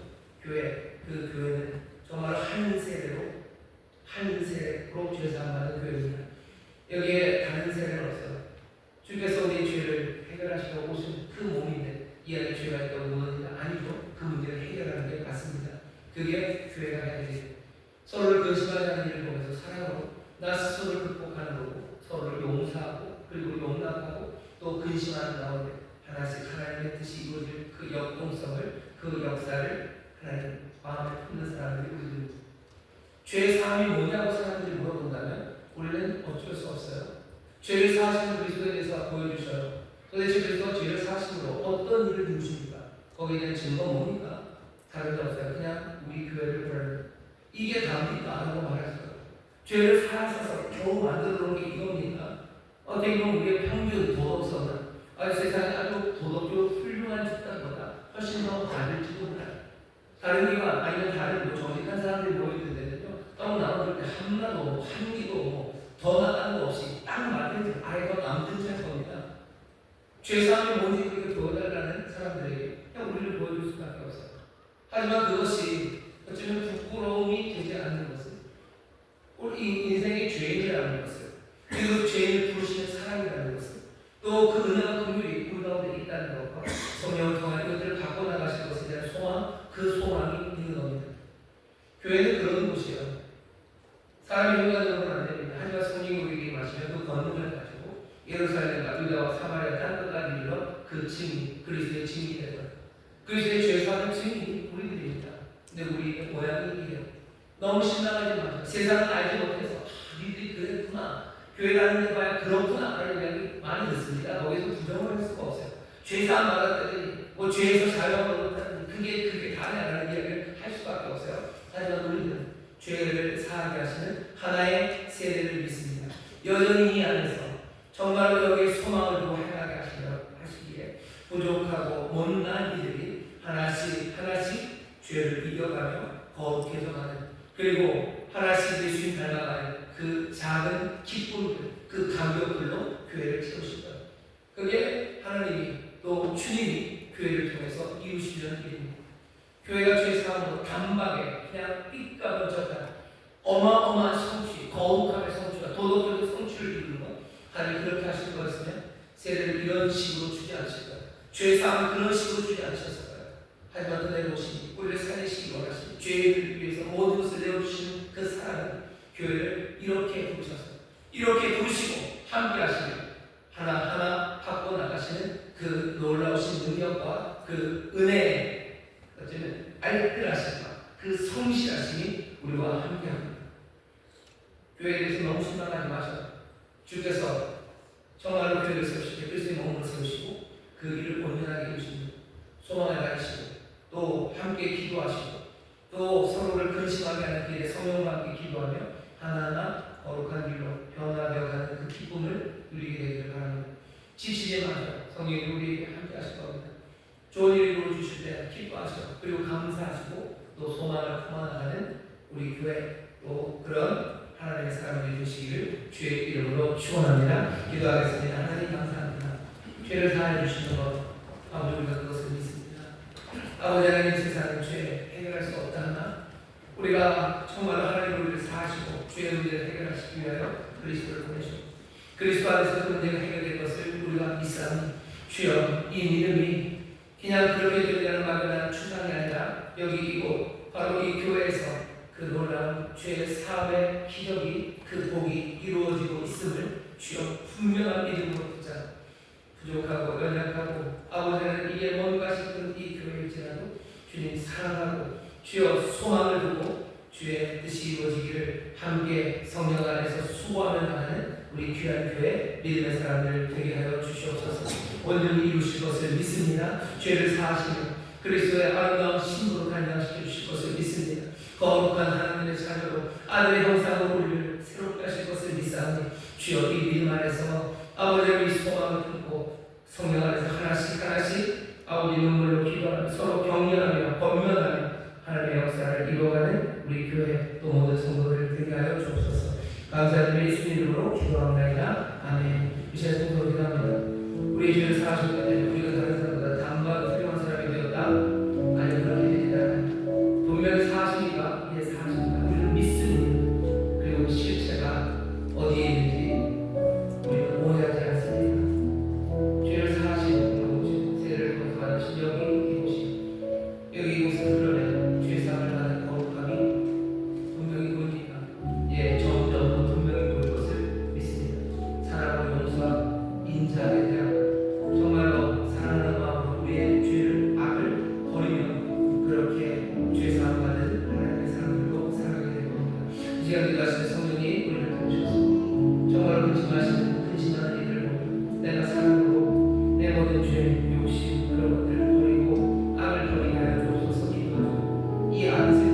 그 교회는 정말 한 세례로 죄사함 받는 교회입니다. 여기에 다른 세례는 없어요. 주께서 우리 죄를 해결하시러 오신 그 몸인데 이 안에 죄가 있다고 무너지냐? 아니죠. 그 문제를 해결하는 게 맞습니다. 그게 교회가 해야 돼요. 서로를 근심하지 않는 일을 보면서 사랑으로 나 스스로를 극복하는 거고 서로를 용서하고 그리고 용납하고 또 근심하는 가운데 하나씩 하나님의 뜻이 이루어질 그 역동성을 그 역사를 하나님 마음에 품는 사람들이 우리입니다. 죄 사함이 뭐냐고 사람들이 물어본다면 우리는 어쩔 수 없어요. 죄를 사하시는 그리스도에 대해서 보여주셔요. 도대체 그리스도가 죄를 사하심으로 어떤 일을 이루십니까? 거기에 대한 증거 뭡니까? 다른 데 없어요. 그냥 우리 교회를 보라는 이게 답니까? 라고 말했어요. 죄를 사하셔서 겨우 만들어 놓은 게 이겁니까? 어떻게 보면 우리의 평균 도덕성은 세상에 아주 도덕적으로 훌륭한 집단보다 훨씬 더 낮을지도 몰라요. 다른 기관 아니면 다른 정직한 사람들이 모여있는 데는요. 떡 나눠줄 때 한나도 한 기도 더 나가는 거 없이 딱 맞는 아예 더 남든 할 겁니다. 죄사함이 뭔지 그렇게 보여달라는 사람들에게 그냥 우리를 보여줄 수밖에 없어요. 하지만 그것이 어쩌면 부끄러움이 되지 않는 것은 우리 인생의 죄인이라는 것을 그리고 죄인을 부르시는 사랑이라는 것을 또 그 은혜와 긍휼이 우리 가운데 있다는 것과 성령을 통한 이것들을 바꿔나가실 것에 대한 소망, 그 소망이 있는 겁니다. 교회는 그런 곳이에요. 사람이 흉가적으로는 안 됩니다. 하지만 성령이 우리에게 마시면 그 권능을 가지고 예루살렘과 유다와 사마리아 땅끝까지 이르러 그 증인, 그리스도의 증인이 될 거예요. 그리스도의 죄사하는 증인이 우리들입니다. 근데 우리의 모양이 이래요. 너무 신나하지 마세요. 세상은 알지 못해서 니들이 그랬구나. 교회 다니는 데 봐야 그렇구나 라는 이야기 많이 듣습니다. 거기서 부정을 할 수가 없어요. 죄사함 받았더니 죄에서 자유함을 얻었다니 그게 다냐라는 이야기를 할 수밖에 없어요. 하지만 우리는 죄를 사하게 하시는 하나의 세례를 믿습니다. 여전히 이 안에서 정말로 여기에 소망을 두고 행하게 하시기에 부족하고 못난 이들이 하나씩 죄를 이겨가며 거룩해져가는 그리고 하나씩 예수님 닮아가는 그 작은 기쁨들, 그 감격들로 교회를 채우실 거예요. 그게 하나님이 또 주님이 교회를 통해서 이루시려는 일입니다. 교회가 죄 사함으로 단박에 그냥 삐까 번쩍한 어마어마한 성취, 거룩함의 성취와 도덕적인 성취를 이루는 것 하나님 그렇게 하실 거였으면 세례를 이런 식으로 주지 않으실 거예요. 죄 사함을 그런 식으로 주지 않으셨을 거예요. 하지만 은혜 보시니 우리를 살리시기 원하시니 죄를 위해서 모든 것을 내어주시는 그 사랑은 교회를 이렇게 부르셨어요. 이렇게 부르시고 함께 하시며 하나하나 바꿔나가시는 그 놀라우신 능력과 그 은혜의 어쩌면 알뜰하심과 그 성실하심이 우리와 함께합니다. 교회에 대해서 너무 실망하지 마셔요. 주께서 정말로 교회를 세우시고 그리스도의 몸으로 세우시고 그 일을 온전하게 이루시는 소망을 가지시고 또 함께 기도하시고 또 서로를 근심하게 하는 길에 성령과 함께 기도하며 하나하나 거룩한 길로 변화되어가는 그 기쁨을 누리게 되기를 바랍니다. 지치지 마세요. 성령이 우리 함께 하실 겁니다. 좋은 일을 이루어주실 때 기뻐하시고 그리고 감사하시고 또 소망을 품어나가는 우리 교회 또 그런 하나님의 사람들이 되시기를 주의 이름으로 축원합니다. 기도하겠습니다. 하나님 감사합니다. 죄를 사하여 주시는 것 아버지 우리가 그것을 믿습니다. 아버지 하나님 세상의 죄 해결할 수 없다 하나 우리가 정말 하나님 우리를 사하시고 죄의 문제를 해결하시기 위하여 그리스도를 보내시고 그리스도 안에서 그 문제가 해결될 것을 우리가 믿사오니 주여 이 믿음이 그냥 그렇게 되리라는 막연한 추상이 아니라 여기 이곳 바로 이 교회에서 그 놀라운 죄의 사함의 기적이 그 복이 이루어지고 있음을 주여 분명한 믿음으로 붙자 부족하고 연약하고 아버지는 이게 뭔가 싶은 이 교회일지라도 주님 사랑하고 주여 소망을 두고 주의 뜻이 이루어지기를 함께 성령 안에서 수고하며 나가는 우리 귀한 교회 믿음의 사람들 되게 하여 주시옵소서. 온전히 이루실 것을 믿습니다. 죄를 사하시며 그리스도의 아름다운 신부로 단장시켜 주실 것을 믿습니다. 거룩한 하나님의 자녀로 아들의 형상으로 우리를 새롭게 하실 것을 믿사오니 주여 이 믿음 안에서 아버지의 소망을 품고 성령 안에서 하나씩 하나씩 아버지 눈물로 기도하며 서로 격려하며 권면하며 하나님의 역사를 이루어가는 우리 교회 또 모든 성도들 되게 하여 주옵소서. 감사드리며 예수 이름으로 기도합니다. 아멘. 이 시간 성도 기도합니다. 우리 죄를 사하실 때 우리가 다른 사람보다 단박에 훌륭한 사람이 되었다. 아니 그렇게 되지 않아요. 분명히 사하시니까 이제 사하시니까 우리를 믿습니다. 그리고 실체가 어디에 있는지 우리는 오해하지 않습니다. 죄를 사하시는 이곳이 세례를 통해서 받으신 여기 이곳을 흘러내 죄사함을 받은 거룩함이 분명히 보이니까 점점 더 분명히 보일 것을 믿습니다. 사랑하고 용서와 인자에 대한 정말로 사랑하는 마음으로 우리의 죄를 악을 버리며 그렇게 죄사함 받은 하나님의 사람들로 살아가게 될 겁니다. 이 시간 기도하시는 성령이 우리를 도우셔서 정말로 근심하시는 근심하는 이들을 보며 내가 사랑으로 내 모든 죄, 욕심 그런 것들을 버리고 악을 버리게 하여 주옵소서. 기도하고 이 안에서